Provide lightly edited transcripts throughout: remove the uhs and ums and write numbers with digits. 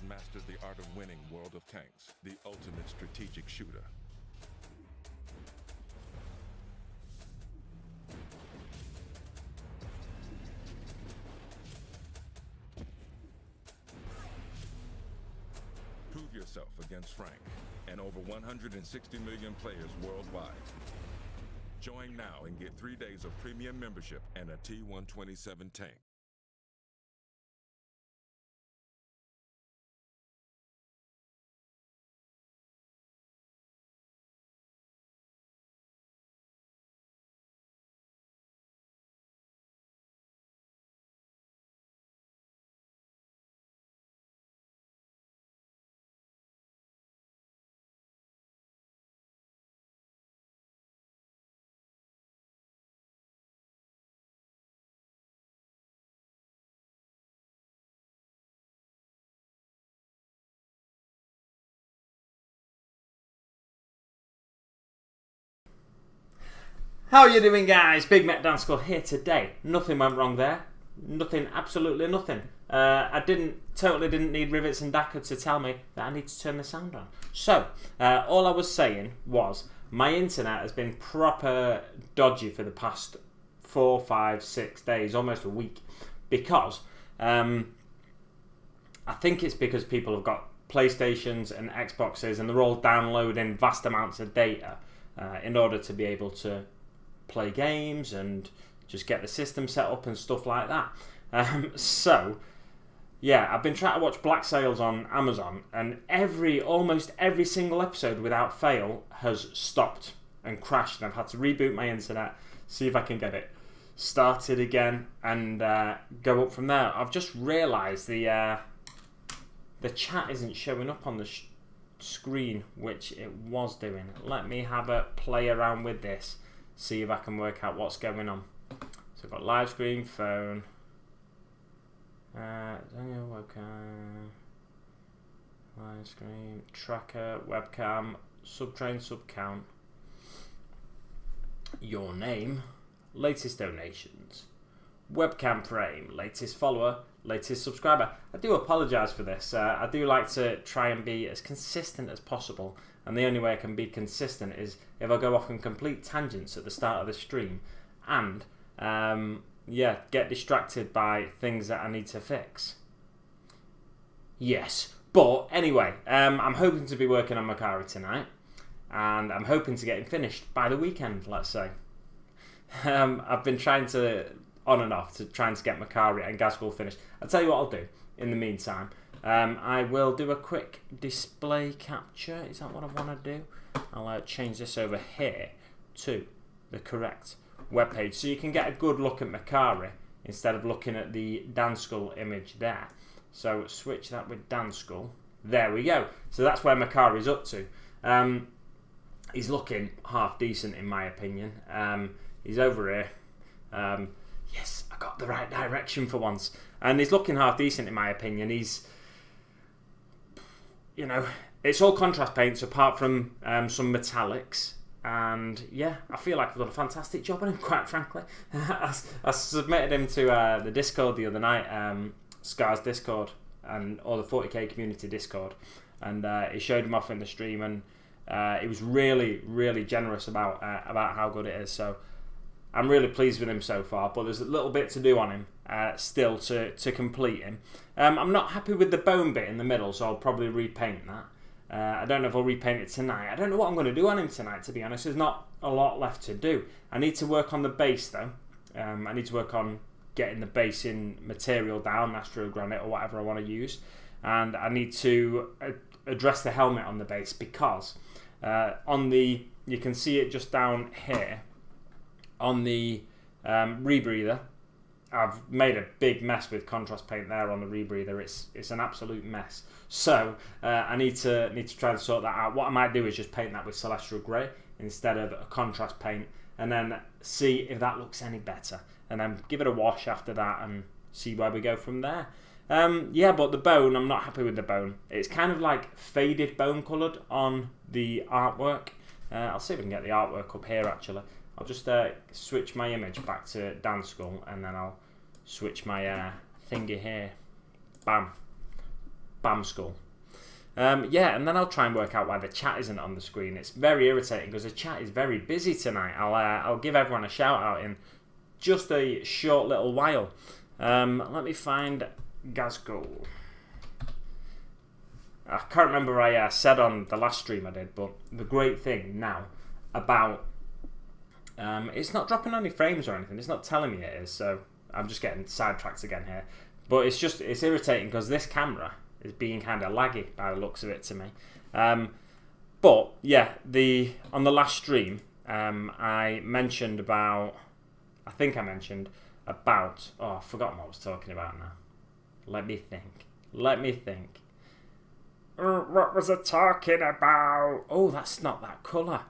mastered the art of winning World of Tanks, the ultimate strategic shooter. Prove yourself against Frank and over 160 million players worldwide. Join now and get 3 days of premium membership and a T-127 tank. How are you doing, guys? Big Mek here today. Nothing went wrong there. Nothing, absolutely nothing. I totally didn't need Rivets and Daka to tell me that I need to turn the sound on. So, all I was saying was my internet has been proper dodgy for the past 4, 5, 6 days, almost a week, because I think it's because people have got PlayStations and Xboxes and they're all downloading vast amounts of data in order to be able to play games and just get the system set up and stuff like that. So yeah, I've been trying to watch Black Sails on Amazon, and almost every single episode without fail has stopped and crashed, and I've had to reboot my internet, see if I can get it started again, and go up from there. I've just realised the chat isn't showing up on the screen, which it was doing. Let me have a play around with this, see if I can work out what's going on. So I've got live screen, phone, webcam, live screen, tracker, webcam, subtrain, subcount, your name, latest donations, webcam frame, latest follower, latest subscriber. I do apologise for this. I do like to try and be as consistent as possible, and the only way I can be consistent is if I go off on complete tangents at the start of the stream and yeah, get distracted by things that I need to fix. Yes, but anyway, I'm hoping to be working on Makari tonight, and I'm hoping to get it finished by the weekend, let's say. I've been trying to, on and off, to trying to get Makari and Gazgul finished. I'll tell you what I'll do in the meantime. I will do a quick display capture. Is that what I want to do? I'll change this over here to the correct webpage, so you can get a good look at Makari instead of looking at the Danskull image there. So switch that with Danskull. There we go. So that's where Makari's up to. He's looking half decent in my opinion. He's over here. Yes, I got the right direction for once. And he's looking half decent in my opinion. He's, you know, it's all contrast paints apart from some metallics. And yeah, I feel like I've done a fantastic job on him, quite frankly. I submitted him to the Discord the other night, Scar's Discord, or the 40k community Discord, and he showed him off in the stream, and he was really, really generous about how good it is. So I'm really pleased with him so far, but there's a little bit to do on him still to complete him. I'm not happy with the bone bit in the middle, so I'll probably repaint that. I don't know if I'll repaint it tonight. I don't know what I'm going to do on him tonight, to be honest. There's not a lot left to do. I need to work on the base, though. I need to work on getting the base in material down, Astro Granite or whatever I want to use. And I need to address the helmet on the base, because you can see it just down here, on the rebreather. I've made a big mess with contrast paint there on the rebreather. It's an absolute mess. So I need to try and sort that out. What I might do is just paint that with Celestial Grey instead of a contrast paint, and then see if that looks any better, and then give it a wash after that and see where we go from there. Yeah, but the bone, I'm not happy with the bone. It's kind of like faded bone coloured on the artwork. I'll see if I can get the artwork up here actually. I'll just switch my image back to Danskull, and then I'll switch my thingy here. Bam. Bam Skull. Yeah, and then I'll try and work out why the chat isn't on the screen. It's very irritating because the chat is very busy tonight. I'll give everyone a shout out in just a short little while. Let me find Gazgul. I can't remember what I said on the last stream I did, but the great thing now about it's not dropping any frames or anything. It's not telling me it is, so I'm just getting sidetracked again here. But it's irritating because this camera is being kind of laggy by the looks of it to me. But yeah, on the last stream, I mentioned about. I think I mentioned about. Oh, I've forgotten what I was talking about now. Let me think. What was I talking about? Oh, that's not that colour.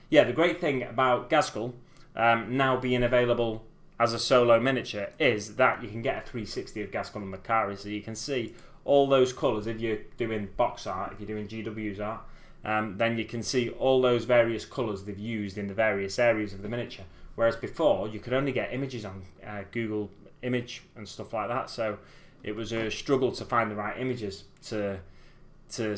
Yeah, the great thing about Gazgul now being available as a solo miniature is that you can get a 360 of Gazgul and Makari, so you can see all those colours. If you're doing box art, if you're doing GW's art, then you can see all those various colours they've used in the various areas of the miniature. Whereas before, you could only get images on Google Image and stuff like that, so it was a struggle to find the right images to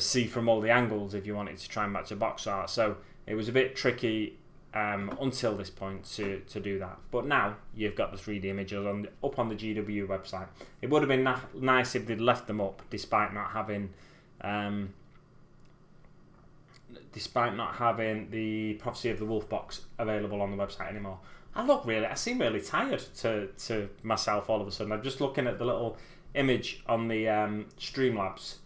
see from all the angles if you wanted to try and match a box art. So it was a bit tricky until this point to do that. But now you've got the 3D images up on the GW website. It would have been nice if they'd left them up despite not having the Prophecy of the Wolf box available on the website anymore. I seem really tired to myself all of a sudden. I'm just looking at the little image on the Streamlabs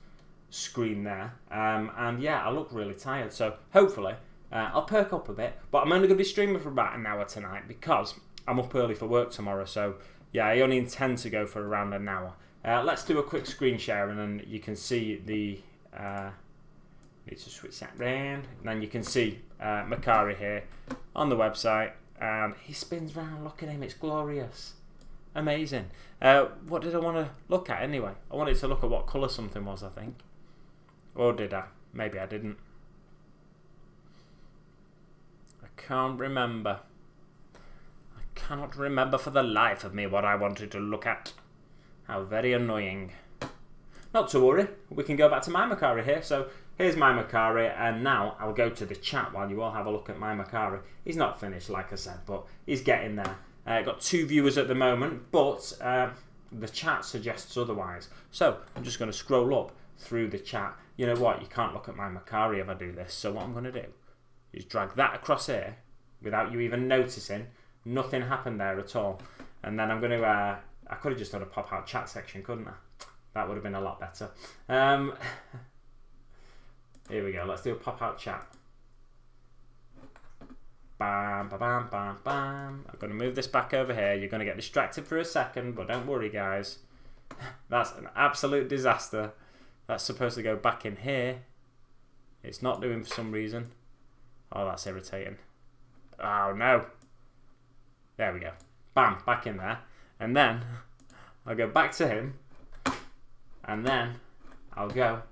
screen there, and yeah, I look really tired. So hopefully I'll perk up a bit, but I'm only going to be streaming for about an hour tonight because I'm up early for work tomorrow. So yeah, I only intend to go for around an hour. Let's do a quick screen share, and then you can see the. Need to switch that round, and then you can see Makari here on the website, and he spins round. Look at him, it's glorious, amazing. What did I want to look at anyway? I wanted to look at what colour something was, I think, or did I? Maybe I didn't. I can't remember. I cannot remember for the life of me what I wanted to look at. How very annoying. Not to worry, we can go back to my Makari here. So here's my Makari, and now I'll go to the chat while you all have a look at my Makari. He's not finished, like I said, but he's getting there. Got 2 viewers at the moment, but the chat suggests otherwise. So I'm just going to scroll up through the chat. You know what? You can't look at my Makari if I do this. So what I'm going to do is drag that across here without you even noticing. Nothing happened there at all. And then I'm going to... I could have just done a pop-out chat section, couldn't I? That would have been a lot better. Here we go. Let's do a pop-out chat. Bam, bam, bam, bam, bam. I'm going to move this back over here. You're going to get distracted for a second, but don't worry, guys. That's an absolute disaster. That's supposed to go back in here. It's not doing for some reason. Oh, that's irritating. Oh, no. There we go. Bam, back in there. And then I'll go back to him. And then I'll go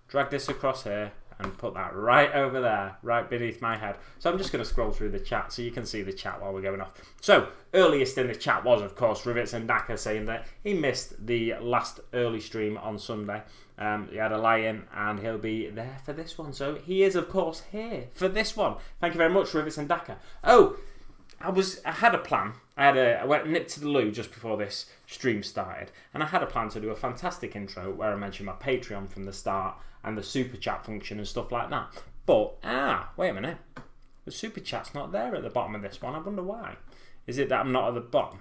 drag this across here and put that right over there, right beneath my head. So I'm just going to scroll through the chat so you can see the chat while we're going off. So earliest in the chat was, of course, Rivets and Daka saying that he missed the last early stream on Sunday. He had a lie-in and he'll be there for this one. So he is, of course, here for this one. Thank you very much, Rivets and Daka. Oh, I had a plan. I went nipped to the loo just before this stream started, and I had a plan to do a fantastic intro where I mentioned my Patreon from the start and the super chat function and stuff like that. But wait a minute, the super chat's not there at the bottom of this one. I wonder why. Is it that I'm not at the bottom?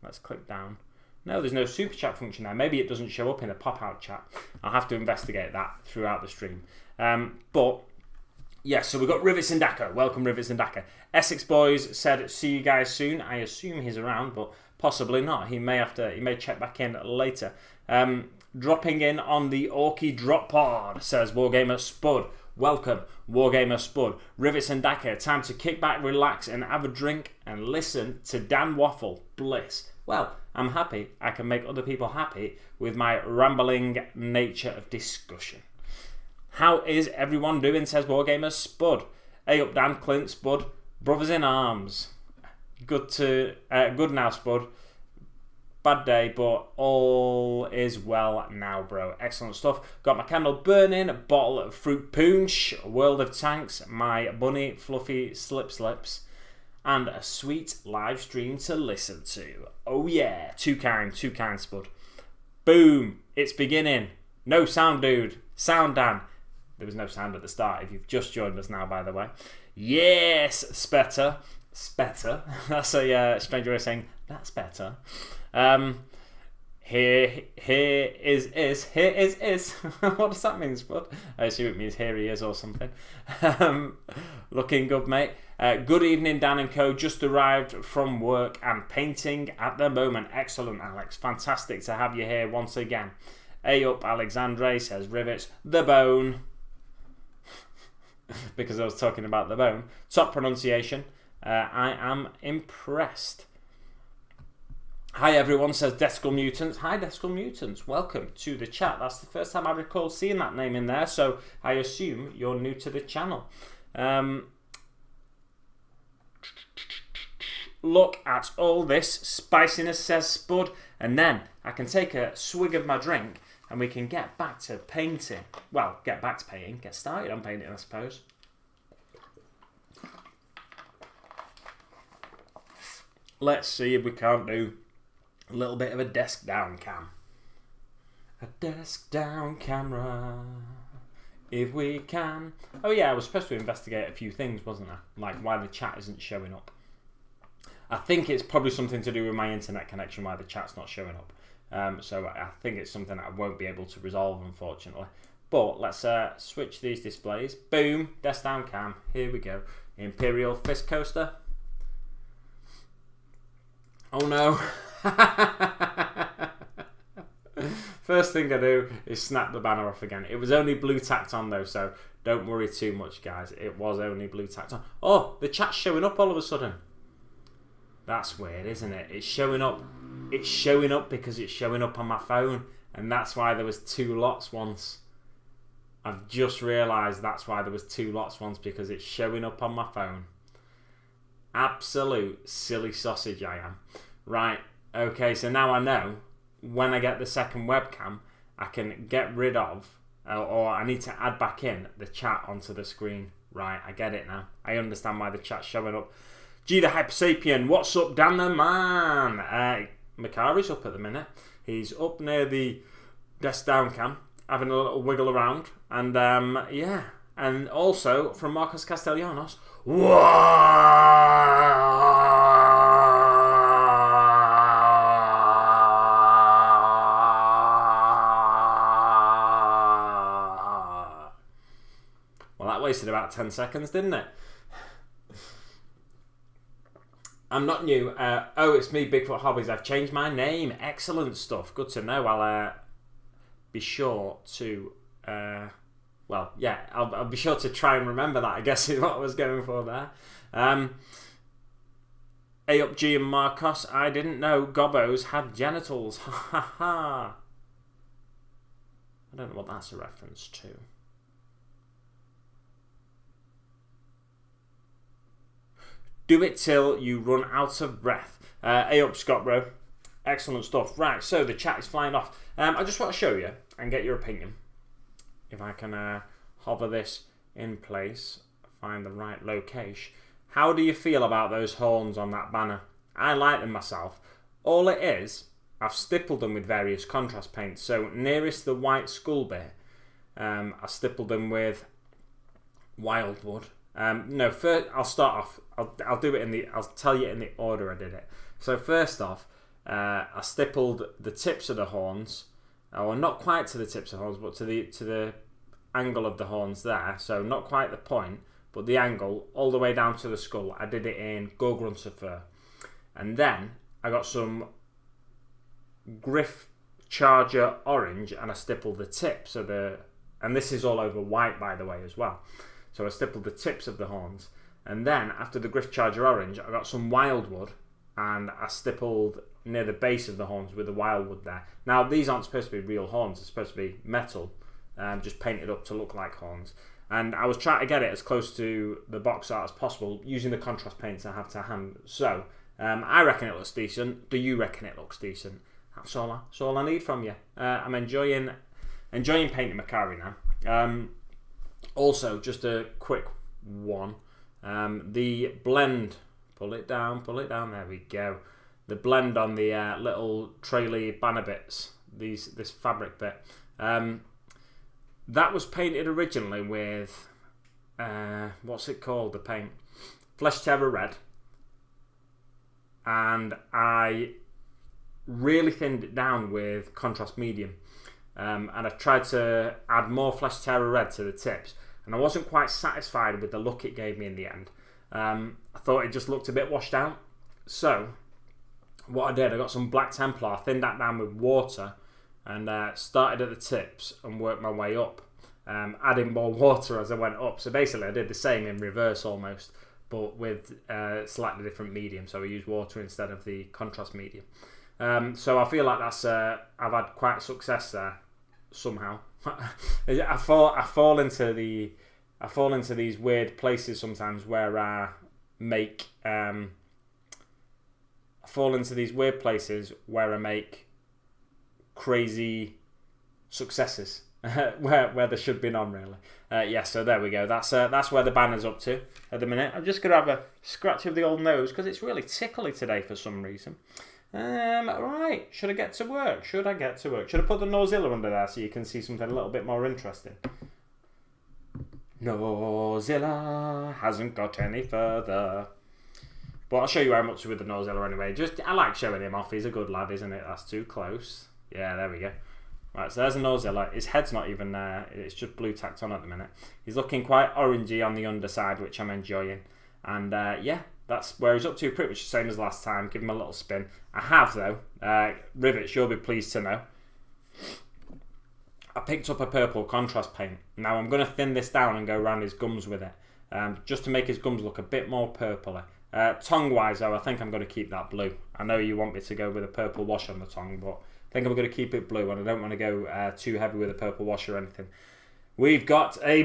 Let's click down. No, there's no super chat function there. Maybe it doesn't show up in the pop-out chat. I'll have to investigate that throughout the stream. But yes, so we've got Rivets and Daka. Welcome, Rivets and Daka. Essex Boys said, see you guys soon. I assume he's around, but possibly not. He may check back in later. Dropping in on the Orky Drop Pod, says Wargamer Spud. Welcome, Wargamer Spud. Rivets and Daka, time to kick back, relax, and have a drink and listen to Dan Waffle. Bliss. Well, I'm happy I can make other people happy with my rambling nature of discussion. How is everyone doing, says Wargamer Spud. Hey up, Dan, Clint, Spud. Brothers in arms. Good now, Spud. bad day, but all is well now, bro. Excellent stuff. Got my candle burning, a bottle of fruit punch, a world of tanks, my bunny fluffy slips, and a sweet live stream to listen to. Oh yeah, too kind, Spud. Boom, it's beginning. No sound, dude. Sound, Dan. There was no sound at the start if you've just joined us now, by the way. Yes, Spetter. That's a stranger way of saying, that's better. Here is. What does that mean, Spud? I assume it means here he is or something. Looking good, mate. Good evening, Dan and co. Just arrived from work and painting at the moment. Excellent, Alex. Fantastic to have you here once again. A up, Alexandre says rivets. The bone. Because I was talking about the bone. Top pronunciation. I am impressed. Hi everyone, says Decical Mutants. Hi Decical Mutants, welcome to the chat. That's the first time I recall seeing that name in there, so I assume you're new to the channel. Look at all this spiciness, says Spud, and then I can take a swig of my drink and we can get back to painting. Well, get back to painting, get started on painting, I suppose. Let's see if we can't do a little bit of a desk down cam. A desk down camera, if we can. Oh yeah, I was supposed to investigate a few things, wasn't I? Like why the chat isn't showing up. I think it's probably something to do with my internet connection why the chat's not showing up. So I think it's something that I won't be able to resolve, unfortunately. But let's switch these displays. Boom, desk down cam. Here we go. Imperial Fist Coaster. Oh no. First thing I do is snap the banner off again. It was only blue tacked on though, so don't worry too much, guys. It was only blue tacked on. Oh, the chat's showing up all of a sudden. That's weird, isn't it? It's showing up. It's showing up because it's showing up on my phone, and that's why there was 2 lots once. I've just realised that's why there was 2 lots once, because it's showing up on my phone. Absolute silly sausage I am. Right, okay, so now I know when I get the second webcam, I can get rid of, or I need to add back in the chat onto the screen. Right, I get it now. I understand why the chat's showing up. G the Hypersapien, what's up, Dan the man? Makari's up at the minute. He's up near the desk down cam, having a little wiggle around. And yeah, and also from Marcos Castellanos, well, that wasted about 10 seconds, didn't it? I'm not new. Oh, it's me, Bigfoot Hobbies. I've changed my name. Excellent stuff. Good to know. I'll be sure to... well, yeah, I'll be sure to try and remember that, I guess is what I was going for there. A up G and Marcos. I didn't know Gobbos had genitals. Ha ha ha. I don't know what that's a reference to. Do it till you run out of breath. A up Scott, bro. Excellent stuff. Right, so the chat is flying off. I just want to show you and get your opinion. If I can hover this in place, find the right location. How do you feel about those horns on that banner? I like them myself. All it is, I've stippled them with various contrast paints. So nearest the white skull bit, I stippled them with Wildwood. No, first I'll start off. I'll do it in the. I'll tell you in the order I did it. So first off, I stippled the tips of the horns, or not quite to the tips of the horns, but to the angle of the horns there. So not quite the point, but the angle all the way down to the skull. I did it in Gorgrunter fur, and then I got some Griff Charger orange, and I stippled the tips of the. And this is all over white, by the way, as well. So I stippled the tips of the horns. And then, after the Griff Charger orange, I got some Wildwood. And I stippled near the base of the horns with the Wildwood there. Now, these aren't supposed to be real horns. They're supposed to be metal. Just painted up to look like horns. And I was trying to get it as close to the box art as possible, using the contrast paints I have to hand. So, I reckon it looks decent. Do you reckon it looks decent? That's all I need from you. I'm enjoying painting Makari now. Also, just a quick one. The blend, pull it down, there we go. The blend on the little traily banner bits, this fabric bit, that was painted originally with, what's it called, the paint? Flesh Terror Red. And I really thinned it down with contrast medium. And I tried to add more Flesh Terror Red to the tips, and I wasn't quite satisfied with the look it gave me in the end. I thought it just looked a bit washed out. So what I did, I got some Black Templar, thinned that down with water, and started at the tips and worked my way up, adding more water as I went up. So basically I did the same in reverse almost, but with slightly different medium. So I used water instead of the contrast medium. So I feel like that's I've had quite a success there somehow. I fall into these weird places sometimes where I make crazy successes where there should be none, really. Yeah, so there we go. That's where the banner's up to at the minute. I'm just gonna have a scratch of the old nose because it's really tickly today for some reason. Right, should I get to work? Should I put the Nozilla under there so you can see something a little bit more interesting? Nozilla hasn't got any further. But I'll show you how I'm up to with the Nozilla anyway. I like showing him off. He's a good lad, isn't it? That's too close. Yeah, there we go. Right, so there's a Nozilla. His head's not even there. It's just blue tacked on at the minute. He's looking quite orangey on the underside, which I'm enjoying. And yeah, that's where he's up to, pretty much the same as last time. Give him a little spin. I have, though, Rivets, you'll be pleased to know, I picked up a purple contrast paint. Now I'm going to thin this down and go around his gums with it, just to make his gums look a bit more purpley. Tongue-wise, though, I think I'm going to keep that blue. I know you want me to go with a purple wash on the tongue, but I think I'm going to keep it blue, and I don't want to go too heavy with a purple wash or anything. We've got a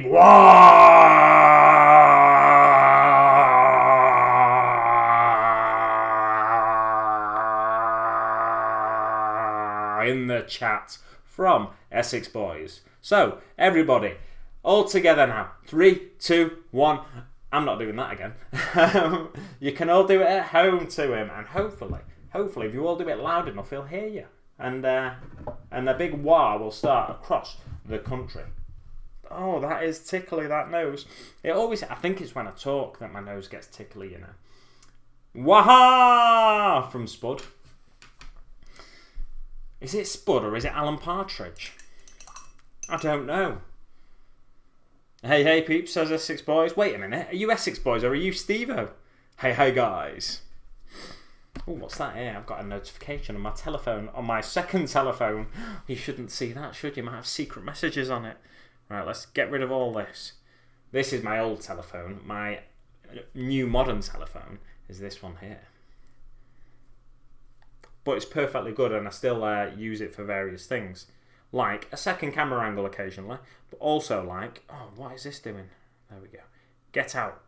in the chat from Essex Boys. So, everybody, all together now. 3, 2, 1. I'm not doing that again. You can all do it at home to him, and hopefully, if you all do it loud enough, he'll hear you. And a big wah will start across the country. Oh, that is tickly, that nose. I think it's when I talk that my nose gets tickly, you know. Waha! From Spud. Is it Spud or is it Alan Partridge? I don't know. Hey peeps, says Essex Boys. Wait a minute, are you Essex Boys or are you Steve-O? Hey guys. Oh, what's that here? I've got a notification on my telephone, on my second telephone. You shouldn't see that, should you? Might have secret messages on it. Right, let's get rid of all this. This is my old telephone. My new modern telephone is this one here. But it's perfectly good, and I still use it for various things. Like a second camera angle occasionally, but also like, oh, what is this doing? There we go. Get out.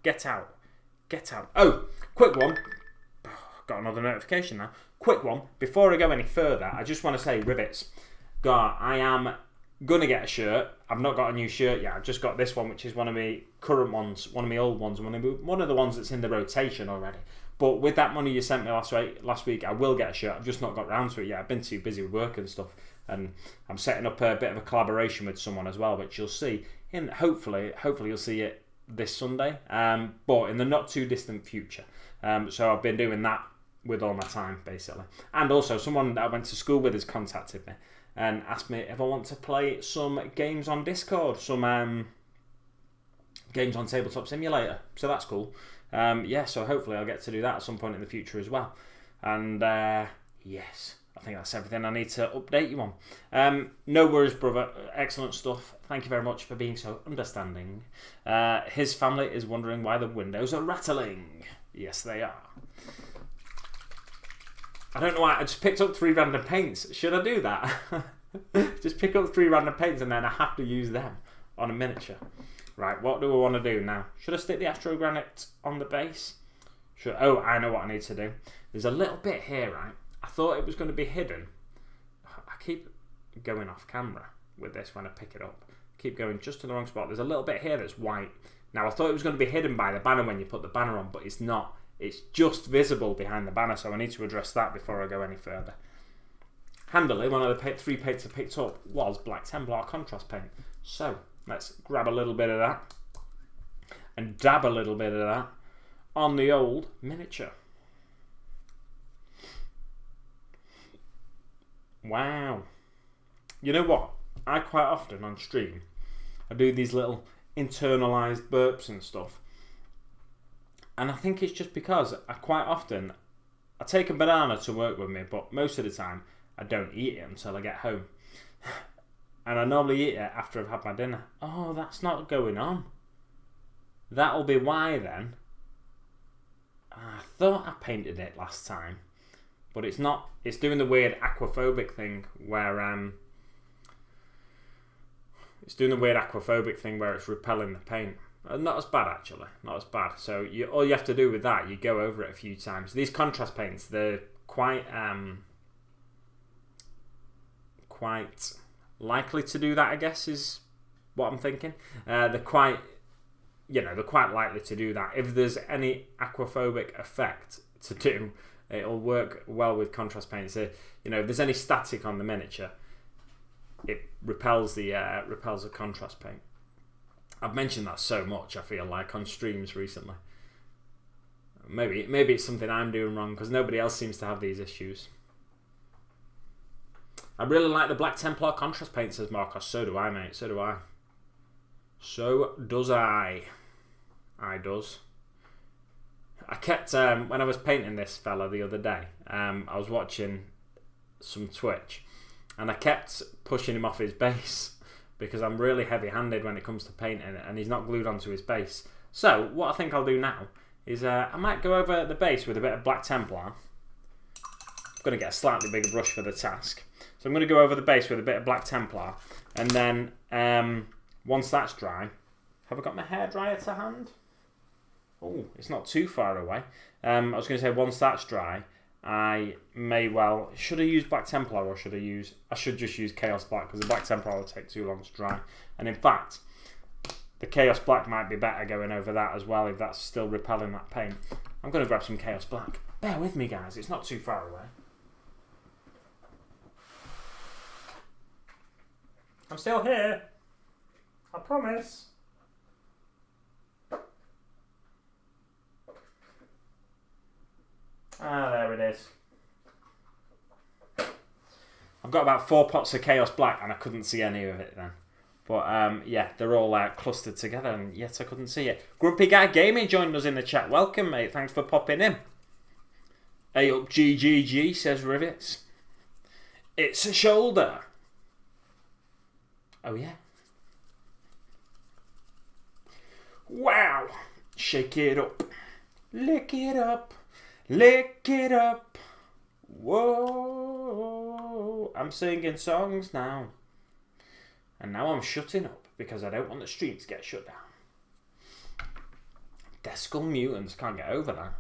Oh, quick one. Got another notification now. Quick one. Before I go any further, I just want to say, Rivets, I am going to get a shirt. I've not got a new shirt yet. I've just got this one, which is one of my current ones, one of my old ones, one of the ones that's in the rotation already. But with that money you sent me last week, I will get a shirt. I've just not got round to it yet. I've been too busy with work and stuff. And I'm setting up a bit of a collaboration with someone as well, which you'll see in, hopefully you'll see it this Sunday, but in the not too distant future. So I've been doing that with all my time, basically. And also, someone that I went to school with has contacted me and asked me if I want to play some games on Discord, some games on Tabletop Simulator. So that's cool. Yeah, so hopefully I'll get to do that at some point in the future as well. And yes, I think that's everything I need to update you on. No worries, brother. Excellent stuff. Thank you very much for being so understanding. His family is wondering why the windows are rattling. Yes, they are. I don't know why. I just picked up 3 random paints. Should I do that? Just pick up 3 random paints and then I have to use them on a miniature. Right, what do I want to do now? Should I stick the Astro Granite on the base? Oh, I know what I need to do. There's a little bit here, right? I thought it was going to be hidden, keep going off camera with this when I pick it up. Keep going just to the wrong spot. There's a little bit here that's white. Now I thought it was going to be hidden by the banner when you put the banner on, but it's not. It's just visible behind the banner, so I need to address that before I go any further. Handily, one of the 3 paints I picked up was Black Templar contrast paint. So let's grab a little bit of that and dab a little bit of that on the old miniature. Wow. You know what? I quite often on stream, I do these little internalized burps and stuff. And I think it's just because I quite often, I take a banana to work with me, but most of the time I don't eat it until I get home. And I normally eat it after I've had my dinner. Oh, that's not going on. That'll be why then. I thought I painted it last time, but it's not. It's doing the weird aquaphobic thing where it's repelling the paint. Not as bad actually, not as bad. So all you have to do with that, you go over it a few times. These contrast paints, they're quite likely to do that, I guess, is what I'm thinking. They're quite likely to do that. If there's any aquaphobic effect to do, it'll work well with contrast paints. If there's any static on the miniature, it repels the contrast paint. I've mentioned that so much, I feel like, on streams recently. Maybe it's something I'm doing wrong because nobody else seems to have these issues. I really like the Black Templar contrast paint, says Marcos. So do I, mate. So do I. So does I. I does. I kept, when I was painting this fella the other day, I was watching some Twitch, and I kept pushing him off his base because I'm really heavy-handed when it comes to painting, and he's not glued onto his base. So what I think I'll do now is I might go over the base with a bit of Black Templar. I'm going to get a slightly bigger brush for the task. So I'm going to go over the base with a bit of Black Templar, and then once that's dry, have I got my hairdryer to hand? Oh, it's not too far away. I was going to say once that's dry, I may well... Should I use Black Templar or should I use... I should just use Chaos Black because the Black Templar will take too long to dry. And in fact, the Chaos Black might be better going over that as well if that's still repelling that paint. I'm going to grab some Chaos Black. Bear with me, guys. It's not too far away. I'm still here. I promise. Ah, there it is. I've got about 4 pots of Chaos Black and I couldn't see any of it then. But yeah, they're all clustered together and yet I couldn't see it. Grumpy Guy Gaming joined us in the chat. Welcome, mate. Thanks for popping in. Hey up GGG, says Rivets. It's a shoulder. Oh yeah. Wow. Shake it up. Lick it up. Lick it up. Whoa. I'm singing songs now. And now I'm shutting up because I don't want the stream to get shut down. Death Skull Mutants, can't get over that.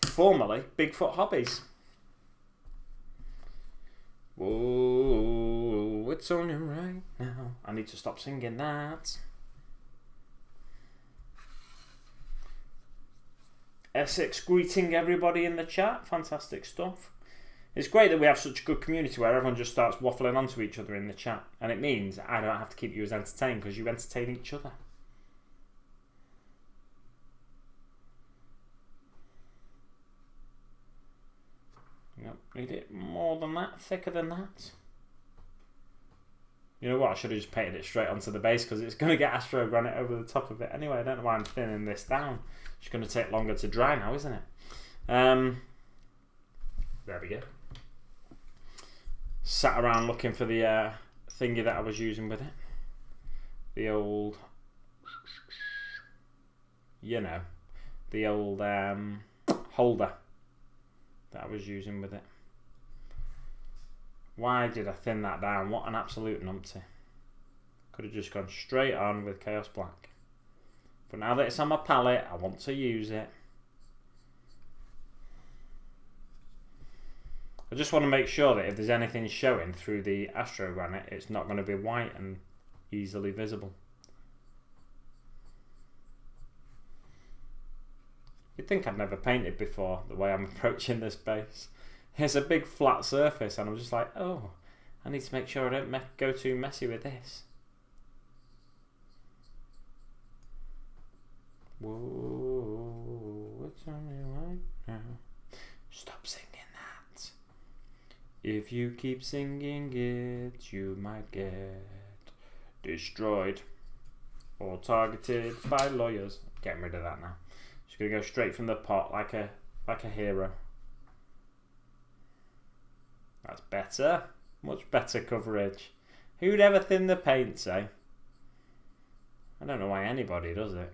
Formerly Bigfoot Hobbies. Whoa, it's only right now. I need to stop singing that. Essex greeting everybody in the chat. Fantastic stuff. It's great that we have such a good community where everyone just starts waffling onto each other in the chat. And it means I don't have to keep you as entertained because you entertain each other. Yep, need it more than that, thicker than that. You know what, I should have just painted it straight onto the base because it's going to get Astro Granite over the top of it anyway. I don't know why I'm thinning this down. It's going to take longer to dry now, isn't it? There we go. Sat around looking for the thingy that I was using with it. The old... You know. The old holder that I was using with it. Why did I thin that down? What an absolute numpty. Could have just gone straight on with Chaos Black. But now that it's on my palette, I want to use it. I just want to make sure that if there's anything showing through the Astro Granite, it's not going to be white and easily visible. You'd think I'd never painted before the way I'm approaching this base. It's a big flat surface and I'm just like, oh, I need to make sure I don't go too messy with this. Whoa, what's on me right now? Stop singing that. If you keep singing it, you might get destroyed or targeted by lawyers. Getting rid of that now. Just gonna go straight from the pot like a hero. That's better. Much better coverage. Who'd ever thin the paint, say? I don't know why anybody does it.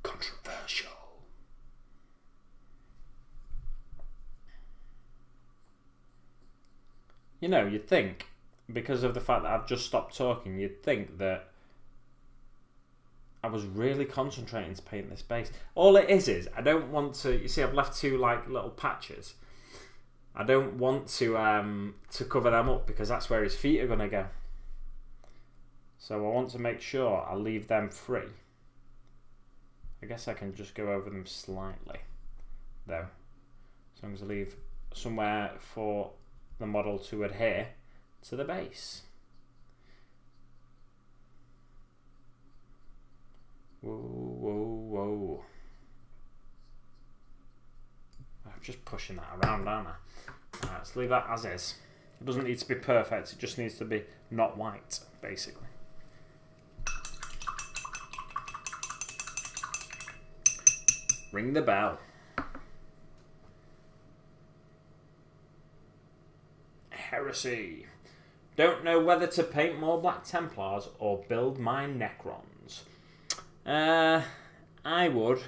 Controversial. You know, you'd think, because of the fact that I've just stopped talking, you'd think that I was really concentrating to paint this base. All it is I don't want to. You see, I've left two like little patches. I don't want to cover them up because that's where his feet are gonna go. So I want to make sure I leave them free. I guess I can just go over them slightly, though, as long as I leave somewhere for the model to adhere to the base. Whoa, whoa, whoa. I'm just pushing that around, aren't I? Right, let's leave that as is. It doesn't need to be perfect, it just needs to be not white, basically. Ring the bell. Heresy. Don't know whether to paint more Black Templars or build my Necrons. I would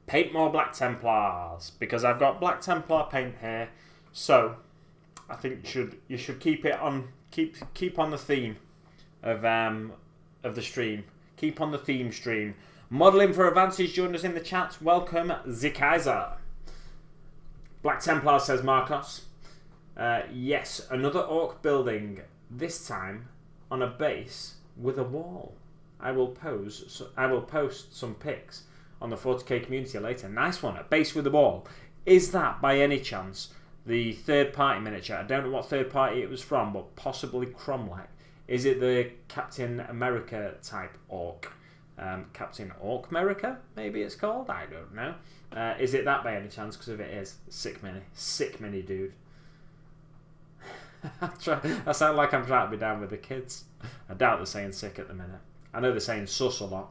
paint more Black Templars because I've got Black Templar paint here, so I think you should keep it on keep on the theme of the stream. Keep on the theme stream. Modelling for Advantage joined us in the chat. Welcome, Zikaiser. Black Templar, says Marcos. Yes, another orc building. This time on a base with a wall. I will post some pics on the 40k community later. Nice one. A base with a wall. Is that by any chance the third party miniature? I don't know what third party it was from, but possibly Cromlech. Is it the Captain America type orc? Captain Orc America, maybe it's called? I don't know. Is it that by any chance? Because if it is, sick mini dude. I sound like I'm trying to be down with the kids. I doubt they're saying sick at the minute. I know they're saying sus a lot.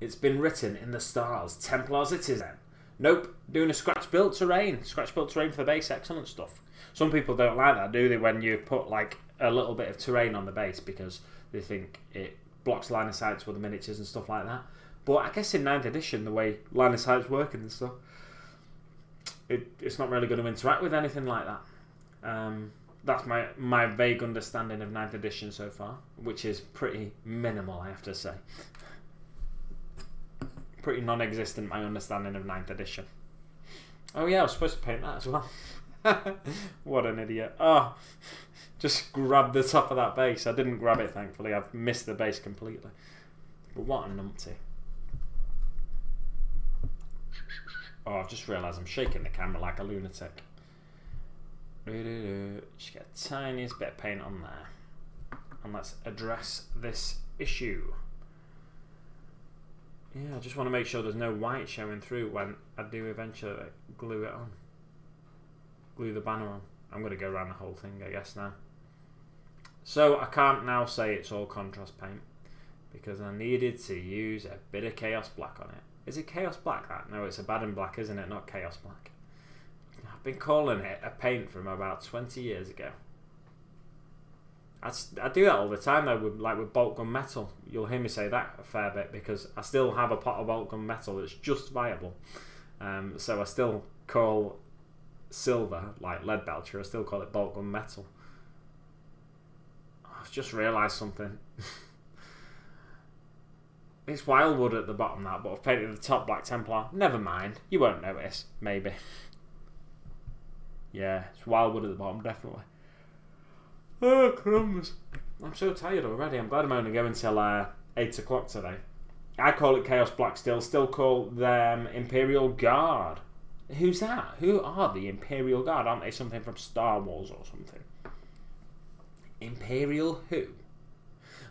It's been written in the stars. Templars it is then. Nope, doing a scratch built terrain. Scratch built terrain for the base, excellent stuff. Some people don't like that, do they, when you put like a little bit of terrain on the base because they think it blocks line of sights with the miniatures and stuff like that. But I guess in 9th edition, the way line of sight's working and stuff, it's not really going to interact with anything like that. That's my vague understanding of 9th edition so far, which is pretty minimal, I have to say. Pretty non-existent, my understanding of 9th edition. Oh yeah, I was supposed to paint that as well. What an idiot. Oh, just grabbed the top of that base. I didn't grab it, thankfully. I've missed the base completely. But what a numpty. Oh, I've just realised I'm shaking the camera like a lunatic. Just get the tiniest bit of paint on there. And let's address this issue. Yeah, I just want to make sure there's no white showing through when I do eventually glue it on. Glue the banner on. I'm going to go around the whole thing, I guess, now. So I can't now say it's all contrast paint because I needed to use a bit of Chaos Black on it. Is it Chaos Black that? No, it's Abaddon Black, isn't it? Not Chaos Black. I've been calling it a paint from about 20 years ago. I do that all the time though, with bolt gun metal. You'll hear me say that a fair bit because I still have a pot of bolt gun metal that's just viable. So I still call silver, like lead belcher, I still call it bolt gun metal. I've just realised something. It's Wildwood at the bottom, that, but I've painted the top Black Templar. Never mind. You won't notice. Maybe. Yeah, it's Wildwood at the bottom, definitely. Oh, crumbs. I'm so tired already. I'm glad I'm only going till 8 o'clock today. I call it Chaos Black still call them Imperial Guard. Who's that? Who are the Imperial Guard? Aren't they something from Star Wars or something? Imperial who?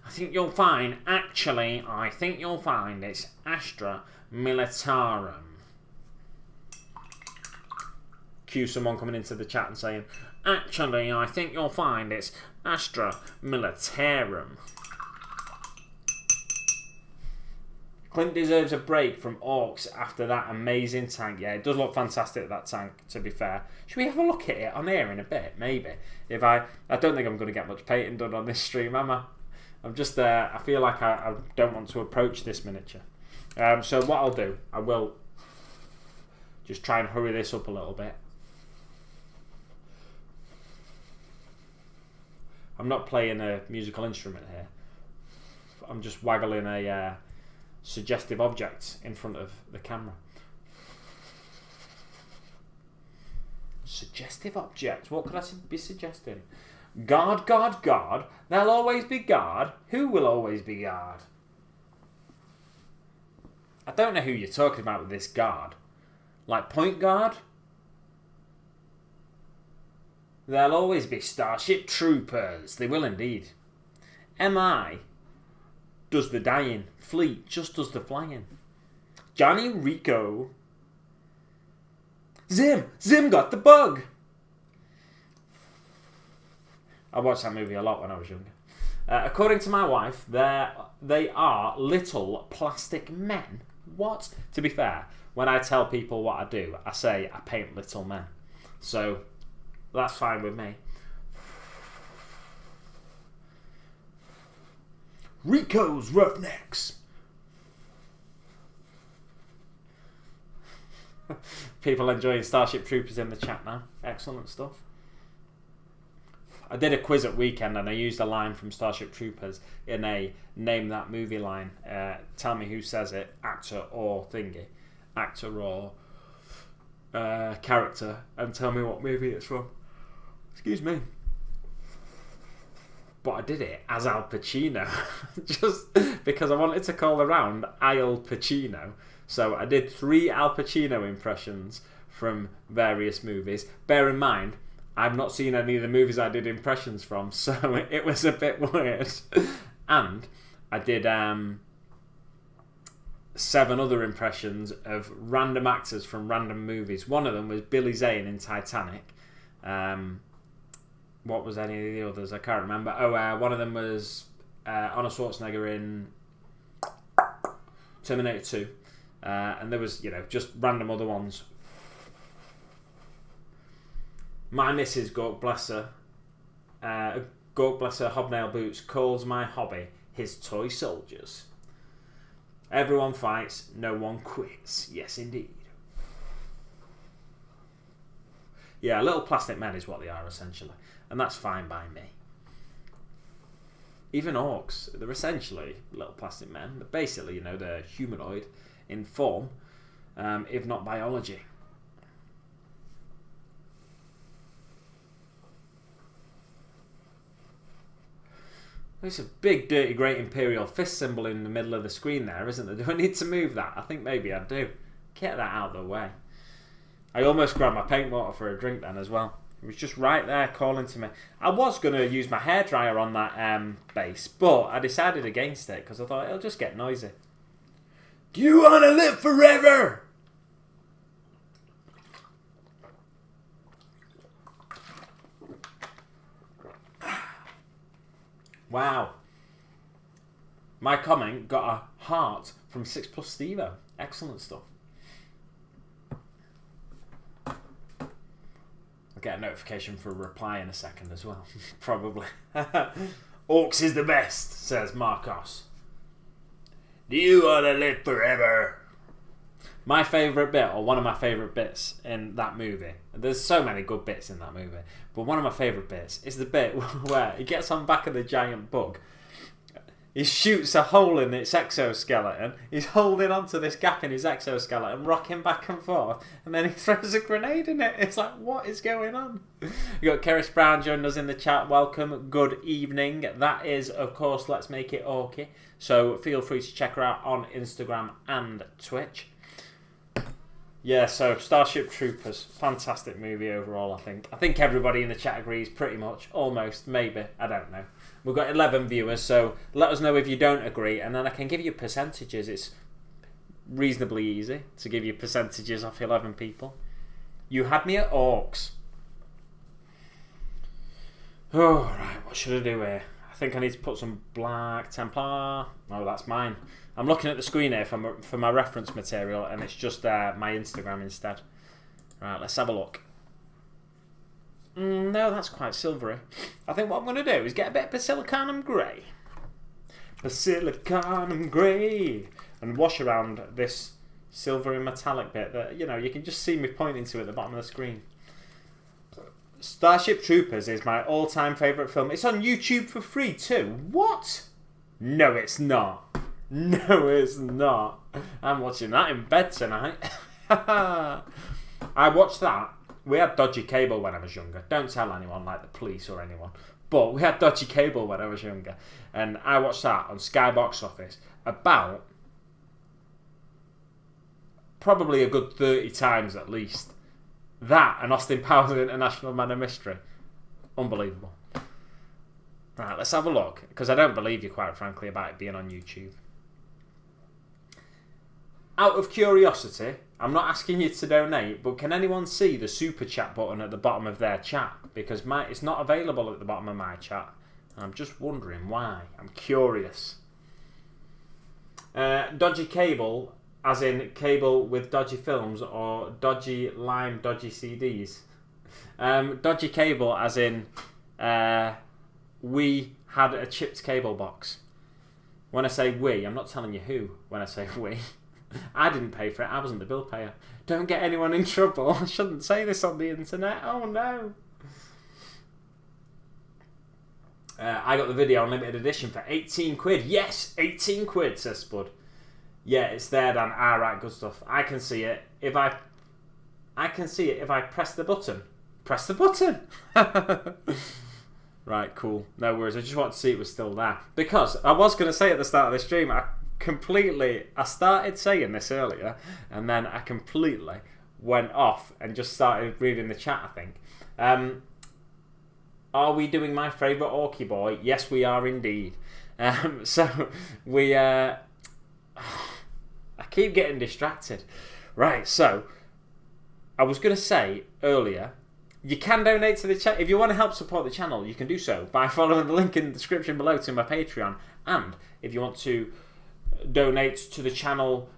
I think you'll find it's Astra Militarum. Cue someone coming into the chat and saying, actually, I think you'll find it's Astra Militarum. Clint deserves a break from Orcs after that amazing tank. Yeah, it does look fantastic, that tank, to be fair. Should we have a look at it on here in a bit? Maybe. If I don't think I'm going to get much painting done on this stream, am I? I'm just, I feel like I don't want to approach this miniature. So what I'll do, I will just try and hurry this up a little bit. I'm not playing a musical instrument here. I'm just waggling a suggestive object in front of the camera. Suggestive object? What could I be suggesting? Guard, guard, guard. There'll always be guard. Who will always be guard? I don't know who you're talking about with this guard. Like point guard? There'll always be Starship Troopers. They will indeed. MI does the dying. Fleet just does the flying. Johnny Rico. Zim got the bug. I watched that movie a lot when I was younger. According to my wife, they are little plastic men. What? To be fair, when I tell people what I do, I say I paint little men. So that's fine with me. Rico's Roughnecks. People enjoying Starship Troopers in the chat now. Excellent stuff. I did a quiz at weekend and I used a line from Starship Troopers in a name that movie line. Tell me who says it, actor or thingy. Actor or character, and tell me what movie it's from. Excuse me. But I did it as Al Pacino. Just because I wanted to call around Al Pacino. So I did 3 Al Pacino impressions from various movies. Bear in mind, I've not seen any of the movies I did impressions from, so it was a bit weird. And I did 7 other impressions of random actors from random movies. One of them was Billy Zane in Titanic. What was any of the others? I can't remember. Oh, one of them was Arnold Schwarzenegger in Terminator 2. And there was, just random other ones. My missus, God bless her, hobnail boots, calls my hobby his toy soldiers. Everyone fights, no one quits. Yes, indeed. Yeah, little plastic men is what they are, essentially. And that's fine by me. Even orcs, they're essentially little plastic men. But basically, they're humanoid in form, if not biology. There's a big, dirty, great Imperial fist symbol in the middle of the screen there, isn't there? Do I need to move that? I think maybe I do. Get that out of the way. I almost grabbed my paint water for a drink then as well. It was just right there calling to me. I was going to use my hairdryer on that base, but I decided against it because I thought it'll just get noisy. Do you want to live forever? Wow. My comment got a heart from 6+ Stevo. Excellent stuff. I'll get a notification for a reply in a second as well. Probably. Orcs is the best, says Marcos. Do you want to live forever? My favourite bit, or one of my favourite bits in that movie, there's so many good bits in that movie, but one of my favourite bits is the bit where he gets on back of the giant bug. He shoots a hole in its exoskeleton. He's holding onto this gap in his exoskeleton, rocking back and forth, and then he throws a grenade in it. It's like, what is going on? You got Keris Brown joining us in the chat. Welcome. Good evening. That is, of course, Let's Make It Okay. So feel free to check her out on Instagram and Twitch. Yeah, so Starship Troopers, fantastic movie overall, I think. I think everybody in the chat agrees pretty much, almost, maybe, I don't know. We've got 11 viewers, so let us know if you don't agree, and then I can give you percentages. It's reasonably easy to give you percentages off 11 people. You had me at Orcs. Oh, right, what should I do here? I think I need to put some Black Templar. Oh, that's mine. I'm looking at the screen here for my reference material, and it's just my Instagram instead. Right, let's have a look. No, that's quite silvery. I think what I'm going to do is get a bit of Basilicanum Grey. Basilicanum Grey. And wash around this silvery metallic bit that, you know, you can just see me pointing to at the bottom of the screen. Starship Troopers is my all-time favourite film. It's on YouTube for free too. What? No, it's not. No, it's not. I'm watching that in bed tonight. I watched that. We had dodgy cable when I was younger. Don't tell anyone, like the police or anyone. But we had dodgy cable when I was younger. And I watched that on Sky Box Office about probably a good 30 times at least. That and Austin Powers International Man of Mystery. Unbelievable. Right, let's have a look. Because I don't believe you, quite frankly, about it being on YouTube. Out of curiosity, I'm not asking you to donate, but can anyone see the super chat button at the bottom of their chat? Because it's not available at the bottom of my chat. I'm just wondering why. I'm curious. Dodgy cable, as in cable with dodgy films, or dodgy lime, dodgy CDs. Dodgy cable, as in we had a chipped cable box. When I say we, I'm not telling you who when I say we. I didn't pay for it. I wasn't the bill payer. Don't get anyone in trouble. I shouldn't say this on the internet. Oh no. I got the video on limited edition for 18 quid. Yes, 18 quid, says Spud. Yeah, it's there, Dan. Alright, good stuff. I can see it. If I press the button. Press the button. Right, cool. No worries. I just wanted to see it was still there. Because I was going to say at the start of the stream, I started saying this earlier, and then I completely went off and just started reading the chat, I think. Are we doing my favourite Orky boy? Yes, we are indeed. So we I keep getting distracted. Right, so I was going to say earlier, you can donate to the chat. If you want to help support the channel, you can do so by following the link in the description below to my Patreon. And if you want to donate to the channel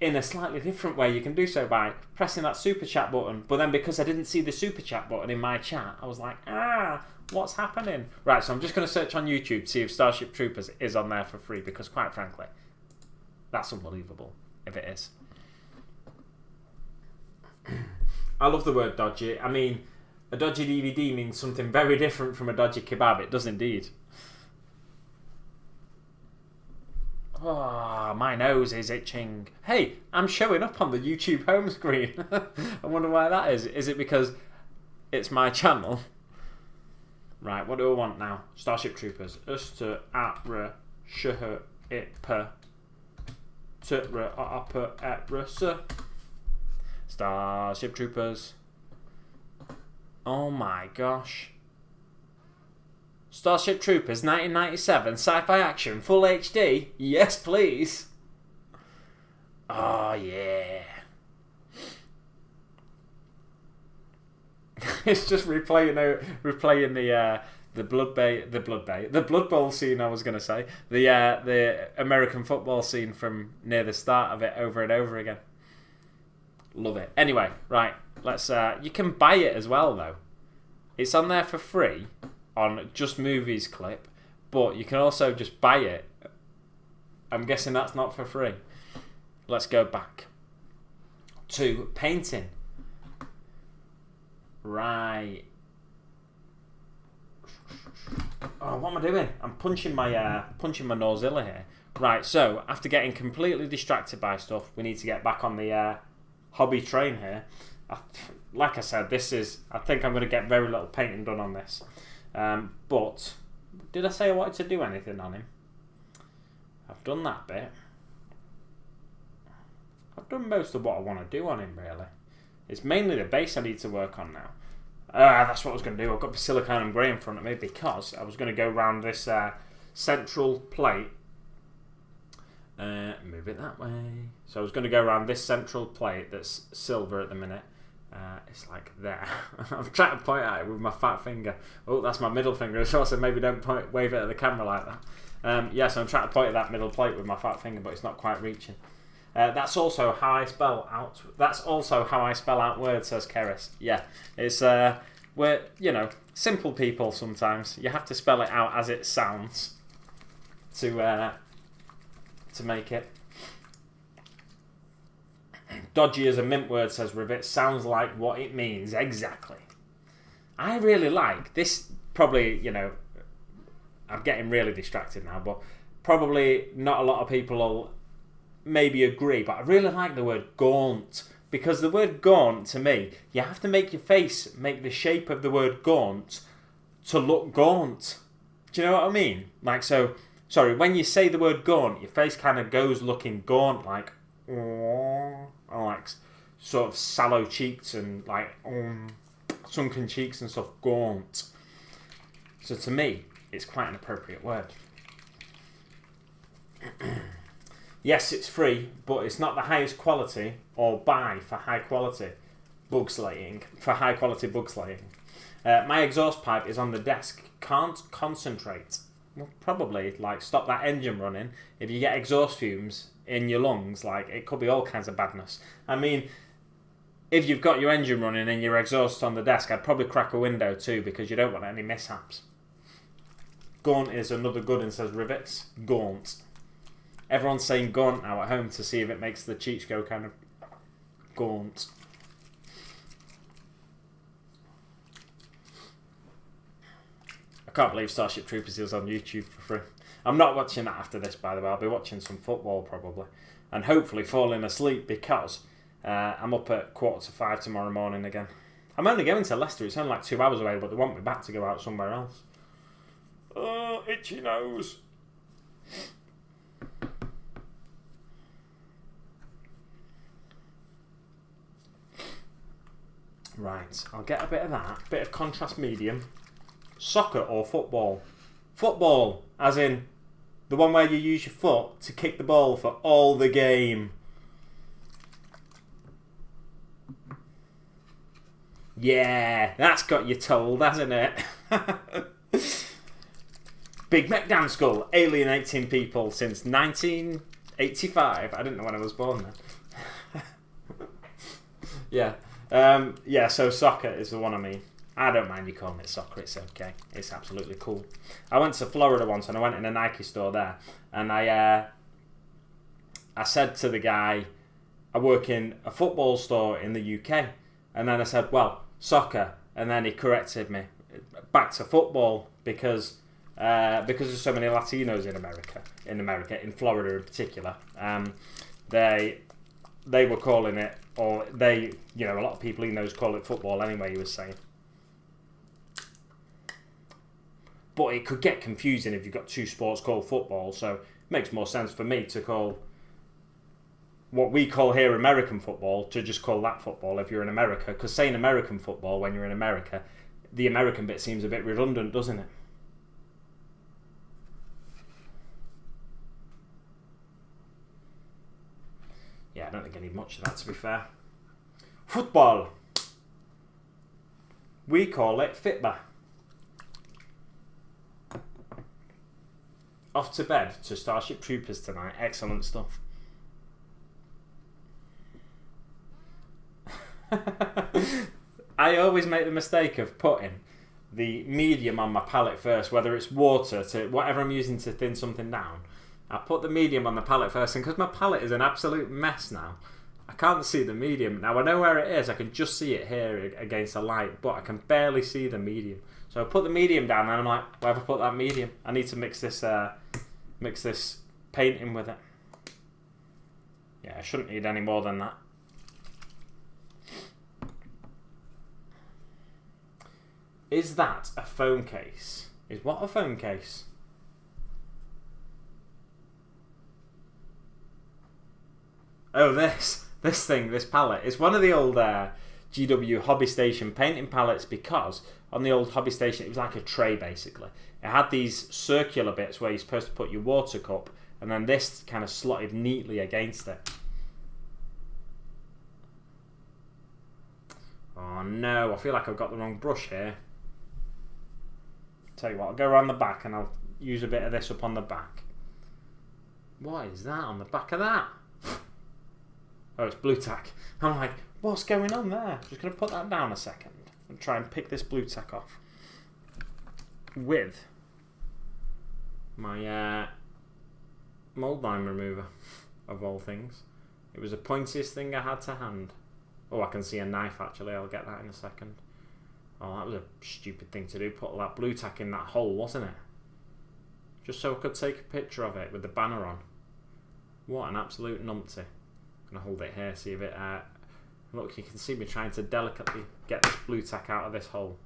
in a slightly different way, you can do so by pressing that super chat button. But then because I didn't see the super chat button in my chat, I was like, what's happening? Right, so I'm just going to search on YouTube to see if Starship Troopers is on there for free, because quite frankly, that's unbelievable if it is. I love the word dodgy. I mean, a dodgy DVD means something very different from a dodgy kebab. It does indeed. Oh, my nose is itching. Hey, I'm showing up on the YouTube home screen. I wonder why that is. Is it because it's my channel? Right, what do I want now? Starship Troopers. Uster atra shh it per tutra upper etra. Starship Troopers. Oh my gosh. Starship Troopers 1997 sci-fi action full HD. Yes, please. Oh yeah. It's just replaying the Blood Bowl scene. I was gonna say the American football scene from near the start of it over and over again. Love it. Anyway, right. Let's. You can buy it as well though. It's on there for free on Just Movies Clip, but you can also just buy it. I'm guessing that's not for free. Let's go back to painting. Right. Oh, what am I doing? I'm punching my Nozilla here. Right, so after getting completely distracted by stuff, we need to get back on the hobby train here. Like I said, I think I'm going to get very little painting done on this. But did I say I wanted to do anything on him? I've done that bit. I've done most of what I want to do on him, really. It's mainly the base I need to work on now. That's what I was going to do. I've got the silicone and grey in front of me because I was going to go around this central plate. Move it that way. So I was going to go around this central plate that's silver at the minute. It's like there. I'm trying to point at it with my fat finger. Oh, that's my middle finger. So maybe don't wave it at the camera like that. So I'm trying to point at that middle plate with my fat finger, but it's not quite reaching. That's also how I spell out. That's also how I spell out words, says Keris. Yeah, it's we're simple people. Sometimes you have to spell it out as it sounds to make it. Dodgy as a mint word, says Rivet. Sounds like what it means exactly. I really like this. Probably, I'm getting really distracted now, but probably not a lot of people will maybe agree, but I really like the word gaunt, because the word gaunt, to me, you have to make your face make the shape of the word gaunt to look gaunt. Do you know what I mean? When you say the word gaunt, your face kind of goes looking gaunt, like, or like sort of sallow cheeks and like sunken cheeks and stuff, gaunt. So to me, it's quite an appropriate word. Yes, it's free, but it's not the highest quality or buy for high quality bug slaying. My exhaust pipe is on the desk. Can't concentrate. Well, probably stop that engine running. If you get exhaust fumes in your lungs, it could be all kinds of badness. I mean, if you've got your engine running and your exhaust on the desk, I'd probably crack a window too, because you don't want any mishaps. Gaunt is another good one, says Rivets. Gaunt. Everyone's saying gaunt now at home to see if it makes the cheeks go kind of gaunt. I can't believe Starship Troopers is on YouTube for free. I'm not watching that after this, by the way. I'll be watching some football probably. And hopefully falling asleep, because I'm up at 4:45 tomorrow morning again. I'm only going to Leicester. It's only like 2 hours away, but they want me back to go out somewhere else. Oh, itchy nose. Right, I'll get a bit of that. Bit of contrast medium. Soccer or football? Football, as in the one where you use your foot to kick the ball for all the game. Yeah, that's got you told, hasn't it? Big Mek Dance Skull, alienating people since 1985. I didn't know when I was born then. Yeah, so soccer is the one I mean. I don't mind you calling it soccer, it's okay. It's absolutely cool. I went to Florida once and I went in a Nike store there, and I said to the guy, I work in a football store in the UK, and then I said, well, soccer, and then he corrected me back to football because there's so many Latinos in Florida in particular. They were calling it, or a lot of people he knows call it football anyway, he was saying. But it could get confusing if you've got two sports called football, so it makes more sense for me to call what we call here American football to just call that football if you're in America, because saying American football when you're in America, the American bit seems a bit redundant, doesn't it? Yeah, I don't think I need much of that, to be fair. Football. We call it fitba. Off to bed to Starship Troopers tonight. Excellent stuff. I always make the mistake of putting the medium on my palette first, whether it's water to whatever I'm using to thin something down. I put the medium on the palette first, and because my palette is an absolute mess now, I can't see the medium. Now I know where it is. I can just see it here against the light, but I can barely see the medium. So I put the medium down, and I'm like, where have I put that medium? I need to mix this paint in with it. Yeah, I shouldn't need any more than that. Is that a phone case? Is what a phone case? Oh, this palette. It's one of the old GW Hobby Station painting palettes, because on the old Hobby Station it was like a tray basically. It had these circular bits where you're supposed to put your water cup, and then this kind of slotted neatly against it. Oh no, I feel like I've got the wrong brush here. Tell you what, I'll go around the back and I'll use a bit of this up on the back. What is that on the back of that? Oh, it's blue tack. I'm like, what's going on there? Just going to put that down a second and try and pick this blue tack off with my mold line remover, of all things. It was the pointiest thing I had to hand. Oh, I can see a knife actually. I'll get that in a second. Oh, that was a stupid thing to do. Put all that blue tack in that hole, wasn't it? Just so I could take a picture of it with the banner on. What an absolute numpty. I'm going to hold it here, see if it... look, you can see me trying to delicately get this blue tack out of this hole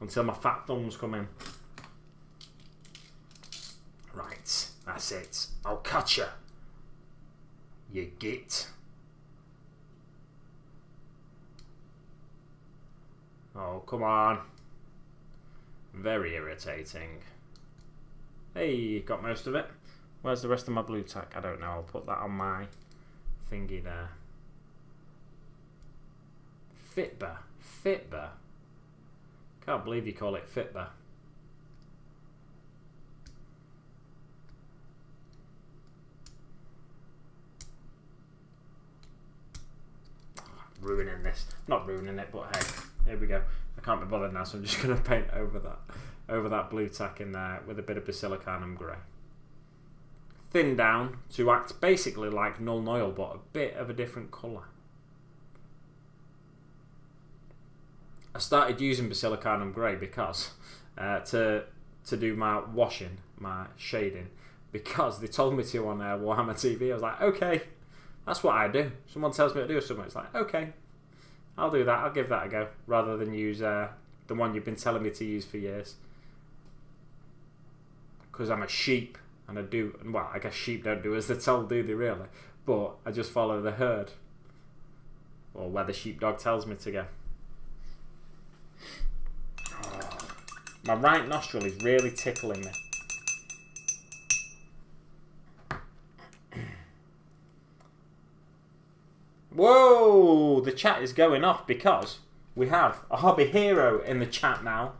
until my fat thumbs come in. Right, that's it. I'll catch you. You git. Oh, come on. Very irritating. Hey, got most of it. Where's the rest of my blue tack? I don't know. I'll put that on my thingy there. Fitba. Can't believe you call it Fitba. Ruining this. Not ruining it, but hey, here we go. I can't be bothered now, so I'm just going to paint over that blue tack in there with a bit of basilicanum grey. Thin down to act basically like Null Oil, but a bit of a different colour. I started using basilicanum grey because to do my washing, my shading, because they told me to on Warhammer TV. I was like, okay. That's what I do. Someone tells me to do something, it's like, okay, I'll do that, I'll give that a go, rather than use the one you've been telling me to use for years. Because I'm a sheep, and I do, well, I guess sheep don't do as they're told, do they really? But I just follow the herd, or where the sheepdog tells me to go. Oh, my right nostril is really tickling me. Whoa! The chat is going off because we have a hobby hero in the chat now.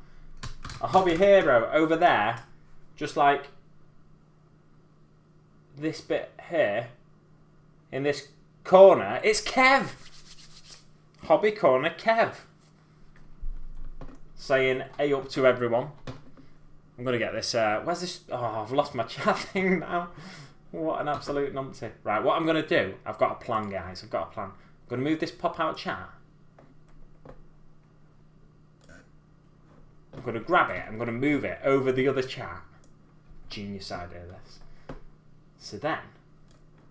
A hobby hero over there, just like this bit here, in this corner. It's Kev! Hobby Corner Kev. Saying, hey up to everyone. I'm going to get this, where's this? Oh, I've lost my chat thing now. What an absolute numpty. Right, what I'm going to do, I've got a plan, guys. I've got a plan. I'm going to move this pop-out chat. I'm going to grab it. I'm going to move it over the other chat. Genius idea, this. So then,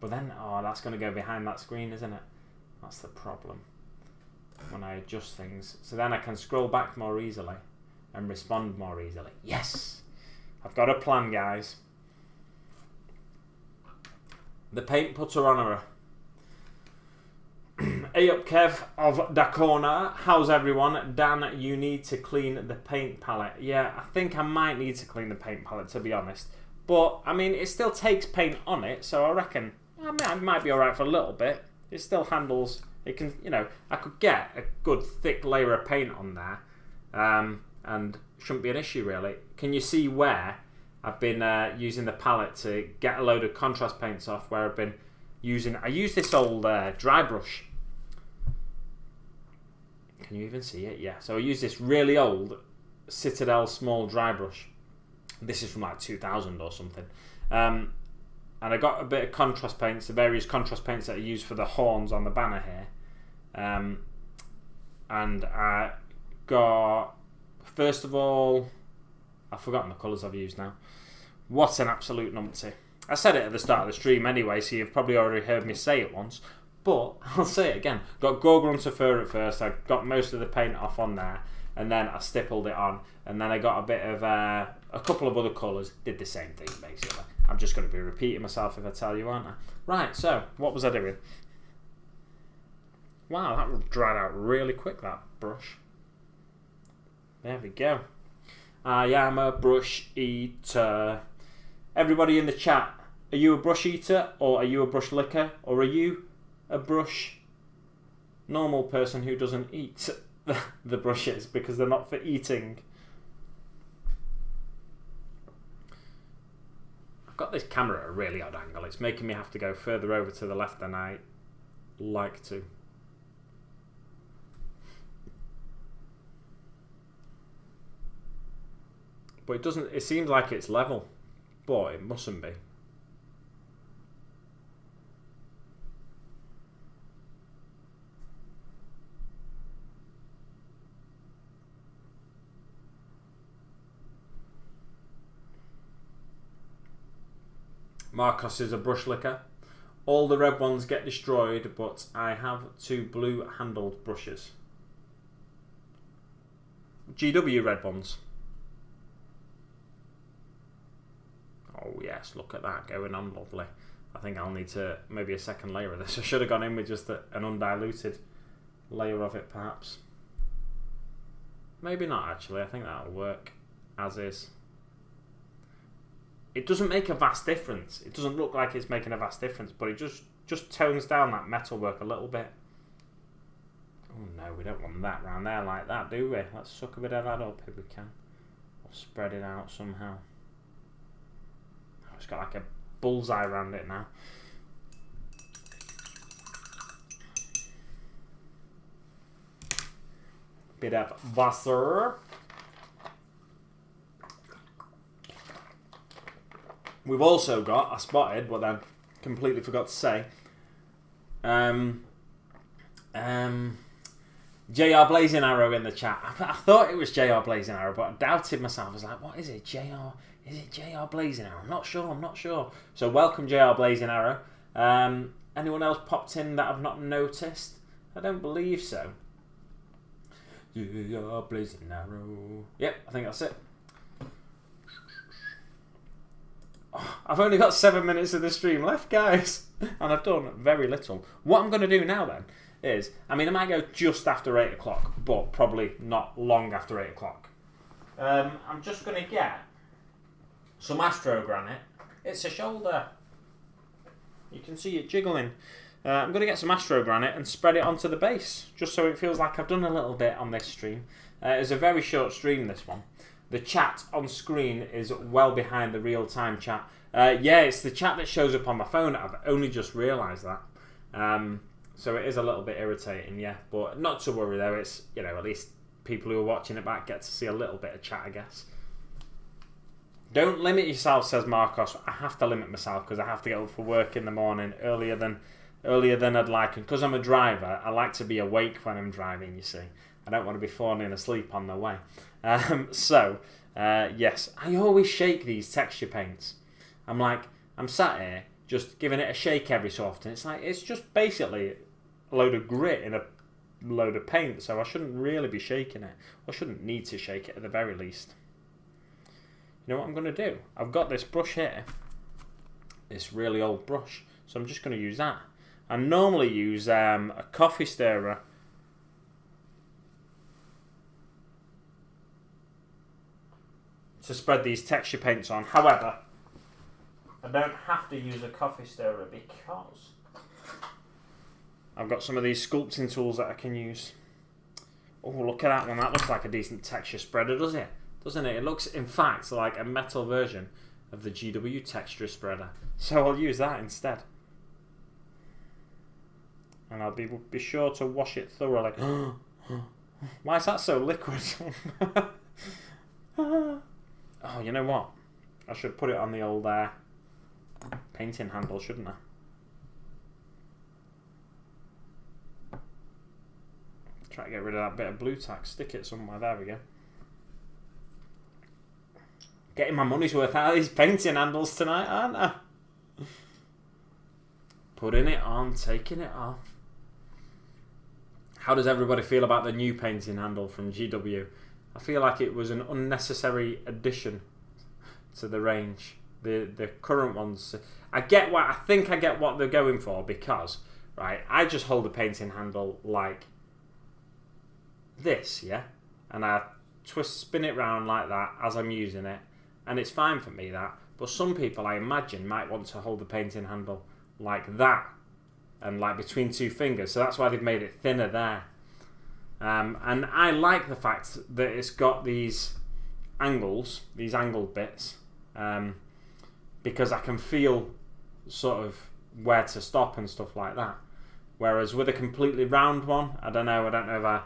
but then, oh, that's going to go behind that screen, isn't it? That's the problem. When I adjust things. So then I can scroll back more easily and respond more easily. Yes! I've got a plan, guys. The paint putter honourer. Hey up Kev of Da Corner. How's everyone? Dan, you need to clean the paint palette. Yeah, I think I might need to clean the paint palette, to be honest. But, I mean, it still takes paint on it, so I reckon I might be alright for a little bit. It still handles, it can, you know, I could get a good thick layer of paint on there, and shouldn't be an issue really. Can you see where I've been using the palette to get a load of contrast paints off, where I've been using, I use this old dry brush. Can you even see it? Yeah. So I use this really old Citadel small dry brush. This is from like 2000 or something. And I got a bit of contrast paints, the various contrast paints that I use for the horns on the banner here. And I got, first of all, I've forgotten the colours I've used now. What an absolute numpty. I said it at the start of the stream anyway, so you've probably already heard me say it once. But I'll say it again. Got Gorgonzola fur at first. I got most of the paint off on there, and then I stippled it on, and then I got a bit of a couple of other colours. Did the same thing basically. I'm just going to be repeating myself if I tell you, aren't I? Right. So what was I doing? Wow, that dried out really quick. That brush. There we go. I am a brush eater. Everybody in the chat, are you a brush eater, or are you a brush licker, or are you a brush normal person who doesn't eat the brushes because they're not for eating? I've got this camera at a really odd angle. It's making me have to go further over to the left than I like to. But it doesn't, it seems like it's level, but it mustn't be. Marcos is a brush licker. All the red ones get destroyed, but I have 2 blue handled brushes. GW red ones. Oh yes, look at that going on, lovely. I think I'll need to maybe a second layer of this. I should have gone in with just an undiluted layer of it perhaps. Maybe not actually, I think that'll work as is. It doesn't make a vast difference. It doesn't look like it's making a vast difference, but it just tones down that metalwork a little bit. Oh no, we don't want that round there like that, do we? Let's suck a bit of that up if we can. Or spread it out somehow. It's got like a bullseye around it now. Bit of Wasser. We've also got, I spotted, but then completely forgot to say, JR Blazing Arrow in the chat. I thought it was JR Blazing Arrow, but I doubted myself. I was like, what is it, JR? Is it JR Blazing Arrow? I'm not sure. So welcome, JR Blazing Arrow. Anyone else popped in that I've not noticed? I don't believe so. JR Blazing Arrow. Yep, I think that's it. Oh, I've only got 7 minutes of the stream left, guys. And I've done very little. What I'm going to do now then is, I mean, I might go just after 8 o'clock, but probably not long after 8 o'clock. I'm just going to get some Astro Granite. It's a shoulder. You can see it jiggling. I'm going to get some Astro Granite and spread it onto the base, just so it feels like I've done a little bit on this stream. It's a very short stream, this one. The chat on screen is well behind the real-time chat. Yeah, it's the chat that shows up on my phone. I've only just realised that. So it is a little bit irritating, yeah. But not to worry, though. It's, you know, at least people who are watching it back get to see a little bit of chat, I guess. Don't limit yourself, says Marcos. I have to limit myself because I have to get up for work in the morning earlier than I'd like. And because I'm a driver, I like to be awake when I'm driving, you see. I don't want to be falling asleep on the way. Yes, I always shake these texture paints. I'm sat here just giving it a shake every so often. It's just basically a load of grit in a load of paint, so I shouldn't really be shaking it. I shouldn't need to shake it at the very least. You know what I'm going to do? I've got this brush here, this really old brush, so I'm just going to use that. I normally use a coffee stirrer to spread these texture paints on. However, I don't have to use a coffee stirrer because I've got some of these sculpting tools that I can use. Oh, look at that one. That looks like a decent texture spreader, does it? Doesn't it? It looks, in fact, like a metal version of the GW texture spreader. So I'll use that instead. And I'll be sure to wash it thoroughly. Why is that so liquid? Oh, you know what? I should put it on the old painting handle, shouldn't I? Try to get rid of that bit of blue tack. Stick it somewhere. There we go. Getting my money's worth out of these painting handles tonight, aren't I? Putting it on, taking it off. How does everybody feel about the new painting handle from GW? I feel like it was an unnecessary addition to the range. The current ones, I think I get what they're going for, because right, I just hold the painting handle like this, yeah, and I spin it round like that as I'm using it, and it's fine for me that. But some people, I imagine, might want to hold the painting handle like that, and like between two fingers. So that's why they've made it thinner there. And I like the fact that it's got these angles, these angled bits, because I can feel sort of where to stop and stuff like that. Whereas with a completely round one, I don't know if I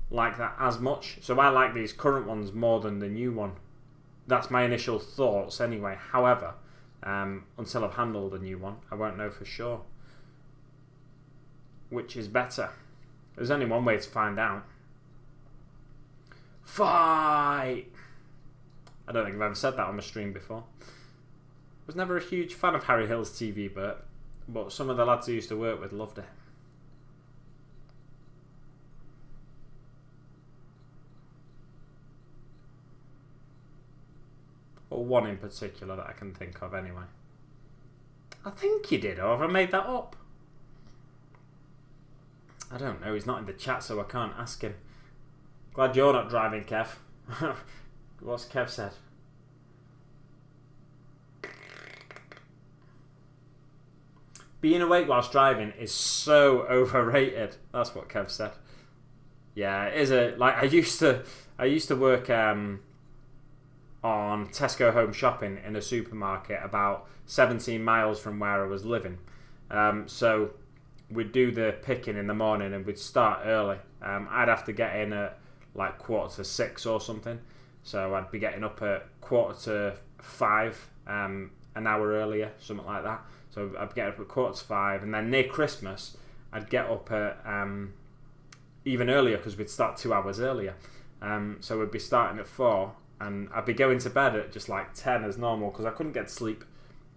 like that as much. So I like these current ones more than the new one. That's my initial thoughts anyway. However, until I've handled the new one, I won't know for sure which is better. There's only one way to find out. Fight! I don't think I've ever said that on my stream before. I was never a huge fan of Harry Hill's TV, but some of the lads I used to work with loved it. Or one in particular that I can think of anyway. I think he did, or have I made that up? I don't know, he's not in the chat, so I can't ask him. Glad you're not driving, Kev. What's Kev said? Being awake whilst driving is so overrated. That's what Kev said. Yeah, it is I used to work on Tesco Home Shopping in a supermarket about 17 miles from where I was living. So we'd do the picking in the morning and we'd start early. I'd have to get in at like 5:45 or something. So I'd be getting up at 5:45, an hour earlier, something like that. So I'd get up at 5:45, and then near Christmas I'd get up at even earlier because we'd start 2 hours earlier. So we'd be starting at 4, and I'd be going to bed at just like 10 as normal because I couldn't get to sleep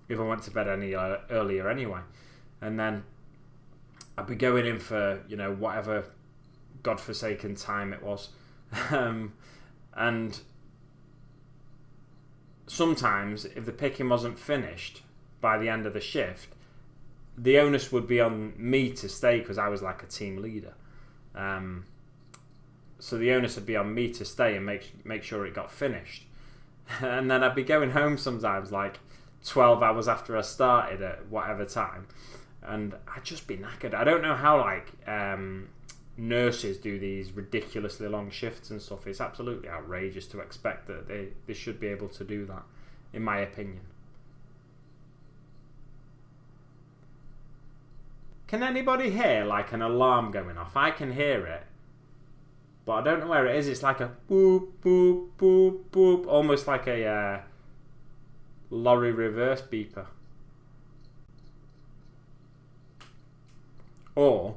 if I went to bed any earlier anyway. And then I'd be going in for, whatever godforsaken time it was. And sometimes if the picking wasn't finished by the end of the shift, the onus would be on me to stay because I was like a team leader. So the onus would be on me to stay and make sure it got finished. And then I'd be going home sometimes like 12 hours after I started at whatever time, and I'd just be knackered. I don't know how nurses do these ridiculously long shifts and stuff. It's absolutely outrageous to expect that they should be able to do that, in my opinion. Can anybody hear like an alarm going off? I can hear it, but I don't know where it is. It's like a boop, boop, boop, boop, almost like a lorry reverse beeper. Or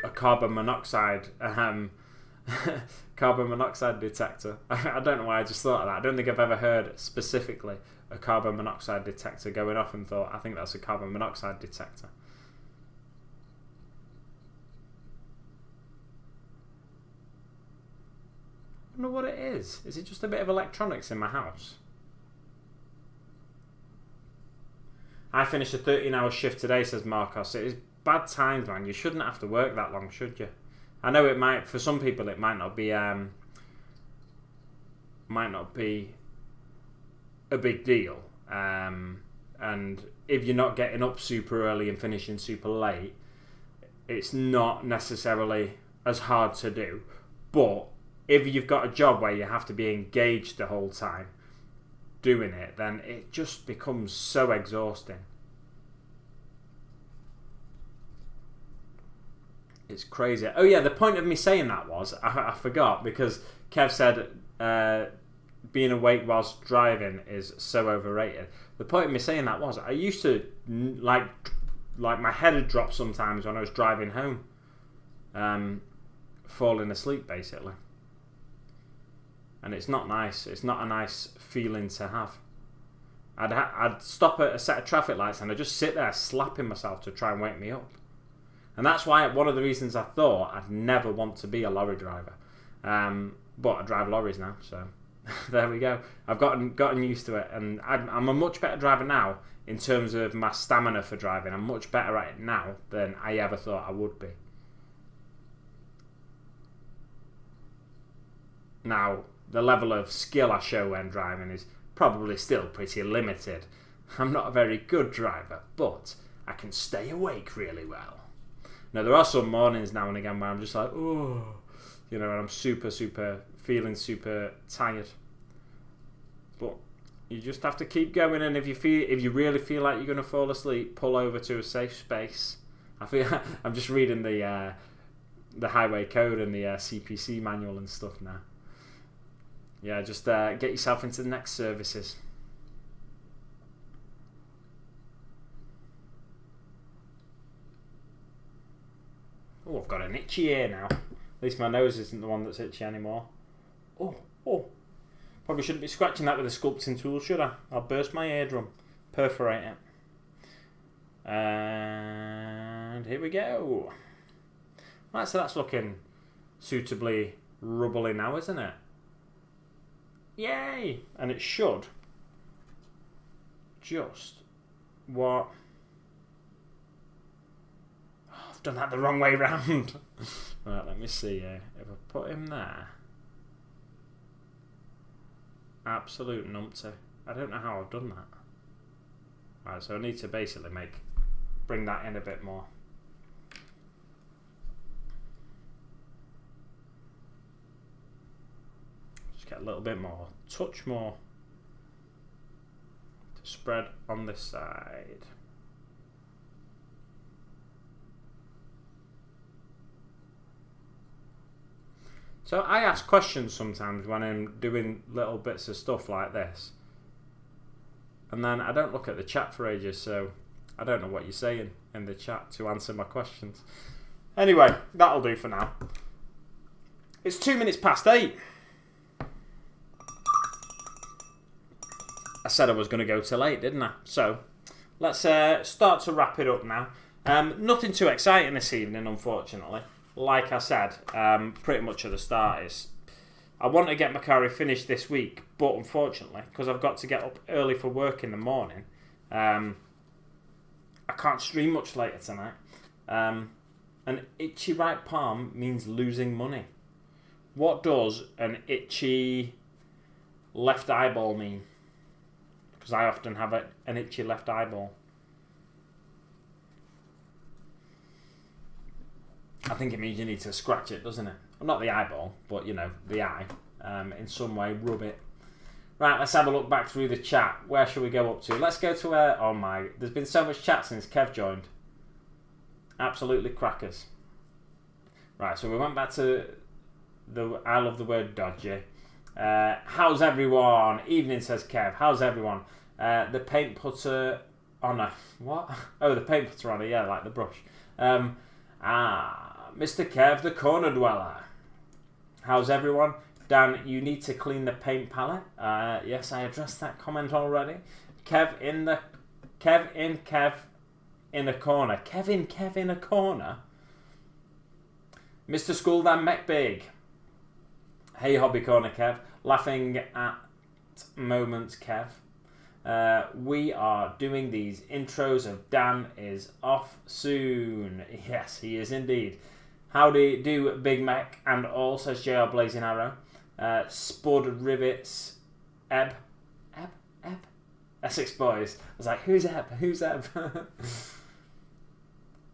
a carbon monoxide carbon monoxide detector. I don't know why I just thought of that. I don't think I've ever heard specifically a carbon monoxide detector going off and thought, I think that's a carbon monoxide detector. I wonder what it is. Is it just a bit of electronics in my house? I finished a 13-hour shift today, says Marcos. It is bad times, man. You shouldn't have to work that long, should you? I know it might, for some people, it might not be a big deal. And if you're not getting up super early and finishing super late, it's not necessarily as hard to do. But if you've got a job where you have to be engaged the whole time doing it, then it just becomes so exhausting. It's crazy. Oh yeah, the point of me saying that was, I forgot, because Kev said being awake whilst driving is so overrated. The point of me saying that was I used to like my head had dropped sometimes when I was driving home, falling asleep basically, and it's not nice. It's not a nice feeling to have. I'd stop at a set of traffic lights and I'd just sit there slapping myself to try and wake me up. And that's why one of the reasons I thought I'd never want to be a lorry driver. But I drive lorries now, so there we go. I've gotten used to it, and I'm a much better driver now in terms of my stamina for driving. I'm much better at it now than I ever thought I would be. Now, the level of skill I show when driving is probably still pretty limited. I'm not a very good driver, but I can stay awake really well. Now, there are some mornings now and again where I'm just like, oh, and I'm feeling super tired. But you just have to keep going, and if you really feel like you're going to fall asleep, pull over to a safe space. I'm just reading the highway code and the CPC manual and stuff now. Yeah, just get yourself into the next services. Oh, I've got an itchy ear now. At least my nose isn't the one that's itchy anymore. Oh. Probably shouldn't be scratching that with a sculpting tool, should I? I'll burst my eardrum. Perforate it. And here we go. Right, so that's looking suitably rubbly now, isn't it? Yay! And it should just what? Oh, I've done that the wrong way round. Right, let me see here. If I put him there, absolute numpty. I don't know how I've done that. Right, so I need to basically bring that in a bit more. Get a little bit more, touch more to spread on this side. So I ask questions sometimes when I'm doing little bits of stuff like this, and then I don't look at the chat for ages, so I don't know what you're saying in the chat to answer my questions. Anyway, that'll do for now. It's 2 minutes past 8. I said I was going to go till 8, didn't I? So, let's start to wrap it up now. Nothing too exciting this evening, unfortunately. Like I said, pretty much at the start is I want to get Makari finished this week, but unfortunately, because I've got to get up early for work in the morning, I can't stream much later tonight. An itchy right palm means losing money. What does an itchy left eyeball mean? Because I often have an itchy left eyeball. I think it means you need to scratch it, doesn't it? Well, not the eyeball, but the eye. In some way, rub it. Right, let's have a look back through the chat. Where should we go up to? Let's go to oh my, there's been so much chat since Kev joined. Absolutely crackers. Right, so we went back to I love the word dodgy. How's everyone? Evening, says Kev. How's everyone? The paint putter on a what? Oh, the paint putter on a, yeah, like the brush. Mr. Kev, the corner dweller. How's everyone? Dan, you need to clean the paint palette. Yes, I addressed that comment already. Kev in a corner. Kev in a corner. Mr. School Dan Mek Big. Hey, Hobby Corner Kev. Laughing at moments, Kev. We are doing these intros of Dan is off soon. Yes, he is indeed. Howdy do Big Mac and all, says JR Blazing Arrow. Spud Rivets. Eb. Essex Boys. I was like, who's Eb?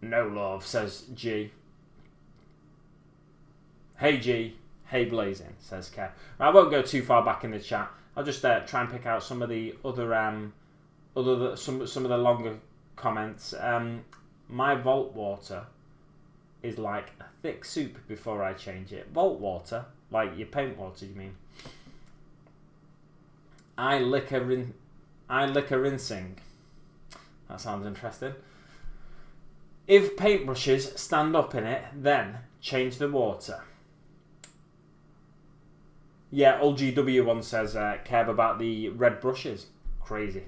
No love, says G. Hey G. Hey Blazing, says Kev. I won't go too far back in the chat. I'll just try and pick out some of the other some of the longer comments. My vault water is like a thick soup before I change it. Vault water, like your paint water, you mean? I lick a rinsing. That sounds interesting. If paintbrushes stand up in it, then change the water. Yeah, old GW1 says, Kev, about the red brushes. Crazy.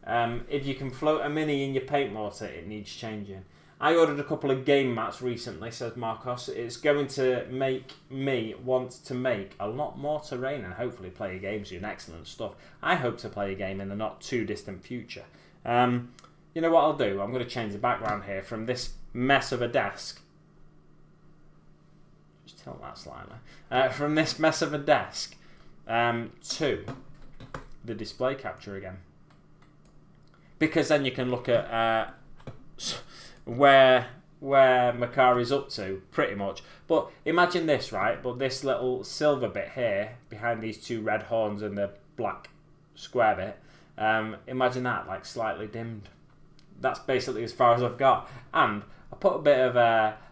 If you can float a mini in your paint mortar, it needs changing. I ordered a couple of game mats recently, says Marcos. It's going to make me want to make a lot more terrain and hopefully play a game soon. Excellent stuff. I hope to play a game in the not too distant future. You know what I'll do? I'm going to change the background here from this mess of a desk. Just tilt that slightly. From this mess of a desk to the display capture again. Because then you can look at where Makari's up to, pretty much. But imagine this, right? But this little silver bit here, behind these two red horns and the black square bit, imagine that, like, slightly dimmed. That's basically as far as I've got. And I put a bit of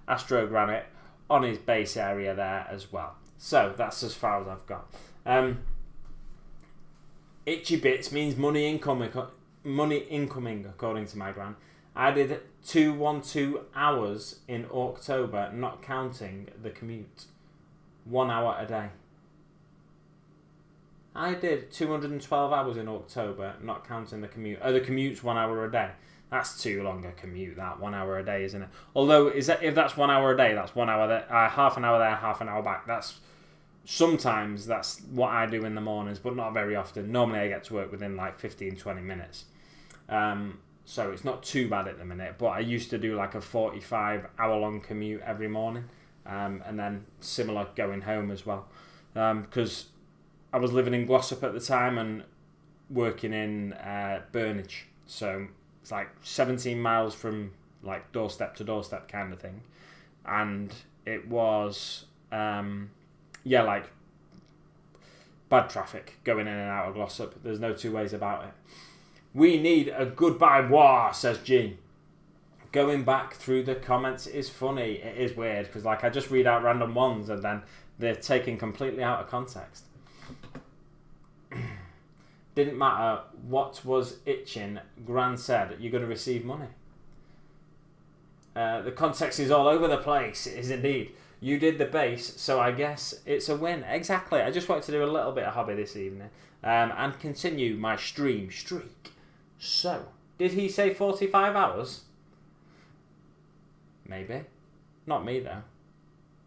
Astro Granite on his base area there as well. So that's as far as I've got. Itchy bits means money incoming, according to my gran. I did 212 hours in October, not counting the commute. 1 hour a day. I did 212 hours in October, not counting the commute. Oh, the commute's 1 hour a day. That's too long a commute, that 1 hour a day, isn't it? Although, if that's 1 hour a day, that's 1 hour there, half an hour there, half an hour back. Sometimes that's what I do in the mornings, but not very often. Normally I get to work within like 15-20 minutes. So it's not too bad at the minute, but I used to do like a 45-hour-long commute every morning, and then similar going home as well. Because I was living in Glossop at the time and working in Burnage. So it's like 17 miles from like doorstep to doorstep kind of thing. And it was, like bad traffic going in and out of Glossop. There's no two ways about it. We need a goodbye war, says G. Going back through the comments is funny. It is weird because like I just read out random ones and then they're taken completely out of context. Didn't matter what was itching. Gran said you're going to receive money. The context is all over the place. It is indeed. You did the base, so I guess it's a win. Exactly. I just wanted to do a little bit of hobby this evening and continue my stream streak. So, did he say 45 hours? Maybe. Not me, though.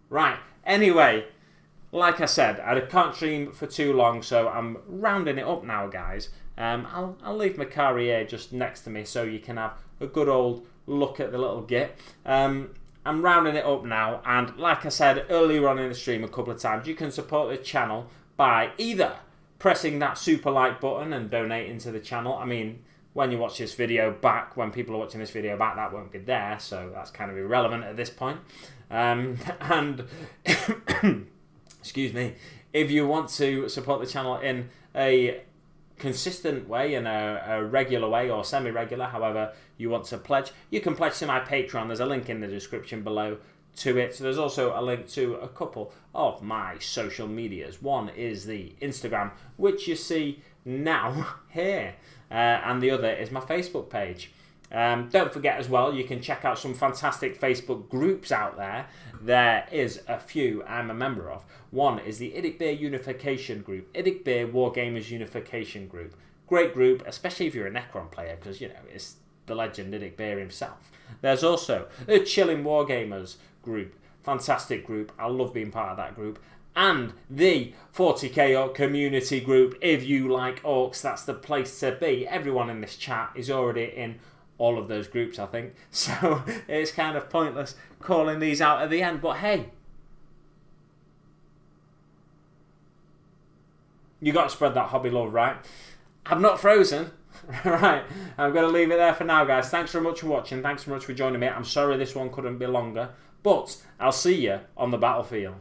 Right. Anyway, like I said, I can't stream for too long, so I'm rounding it up now, guys. I'll leave Makari here just next to me so you can have a good old look at the little git. I'm rounding it up now, and like I said earlier on in the stream a couple of times, you can support the channel by either pressing that super like button and donating to the channel. I mean, when you watch this video back, when people are watching this video back, that won't be there, so that's kind of irrelevant at this point. And excuse me, if you want to support the channel in a consistent way, in a regular way or semi-regular, however you want to pledge, you can pledge to my Patreon. There's a link in the description below to it. So there's also a link to a couple of my social medias. One is the Instagram, which you see now here, and the other is my Facebook page. Don't forget as well, you can check out some fantastic Facebook groups out there. There is a few I'm a member of. One is the Idic Beer Unification Group, Idic Beer Wargamers Unification Group. Great group, especially if you're a Necron player, because, you know, it's the legend Idic Beer himself. There's also the Chilling Wargamers group, fantastic group. I love being part of that group. And the 40k Orc community group. If you like orcs, that's the place to be. Everyone in this chat is already in all of those groups, I think. So it's kind of pointless calling these out at the end. But hey, you got to spread that hobby love, right? I'm not frozen. Right, I'm going to leave it there for now, guys. Thanks very much for watching. Thanks very much for joining me. I'm sorry this one couldn't be longer, but I'll see you on the battlefield.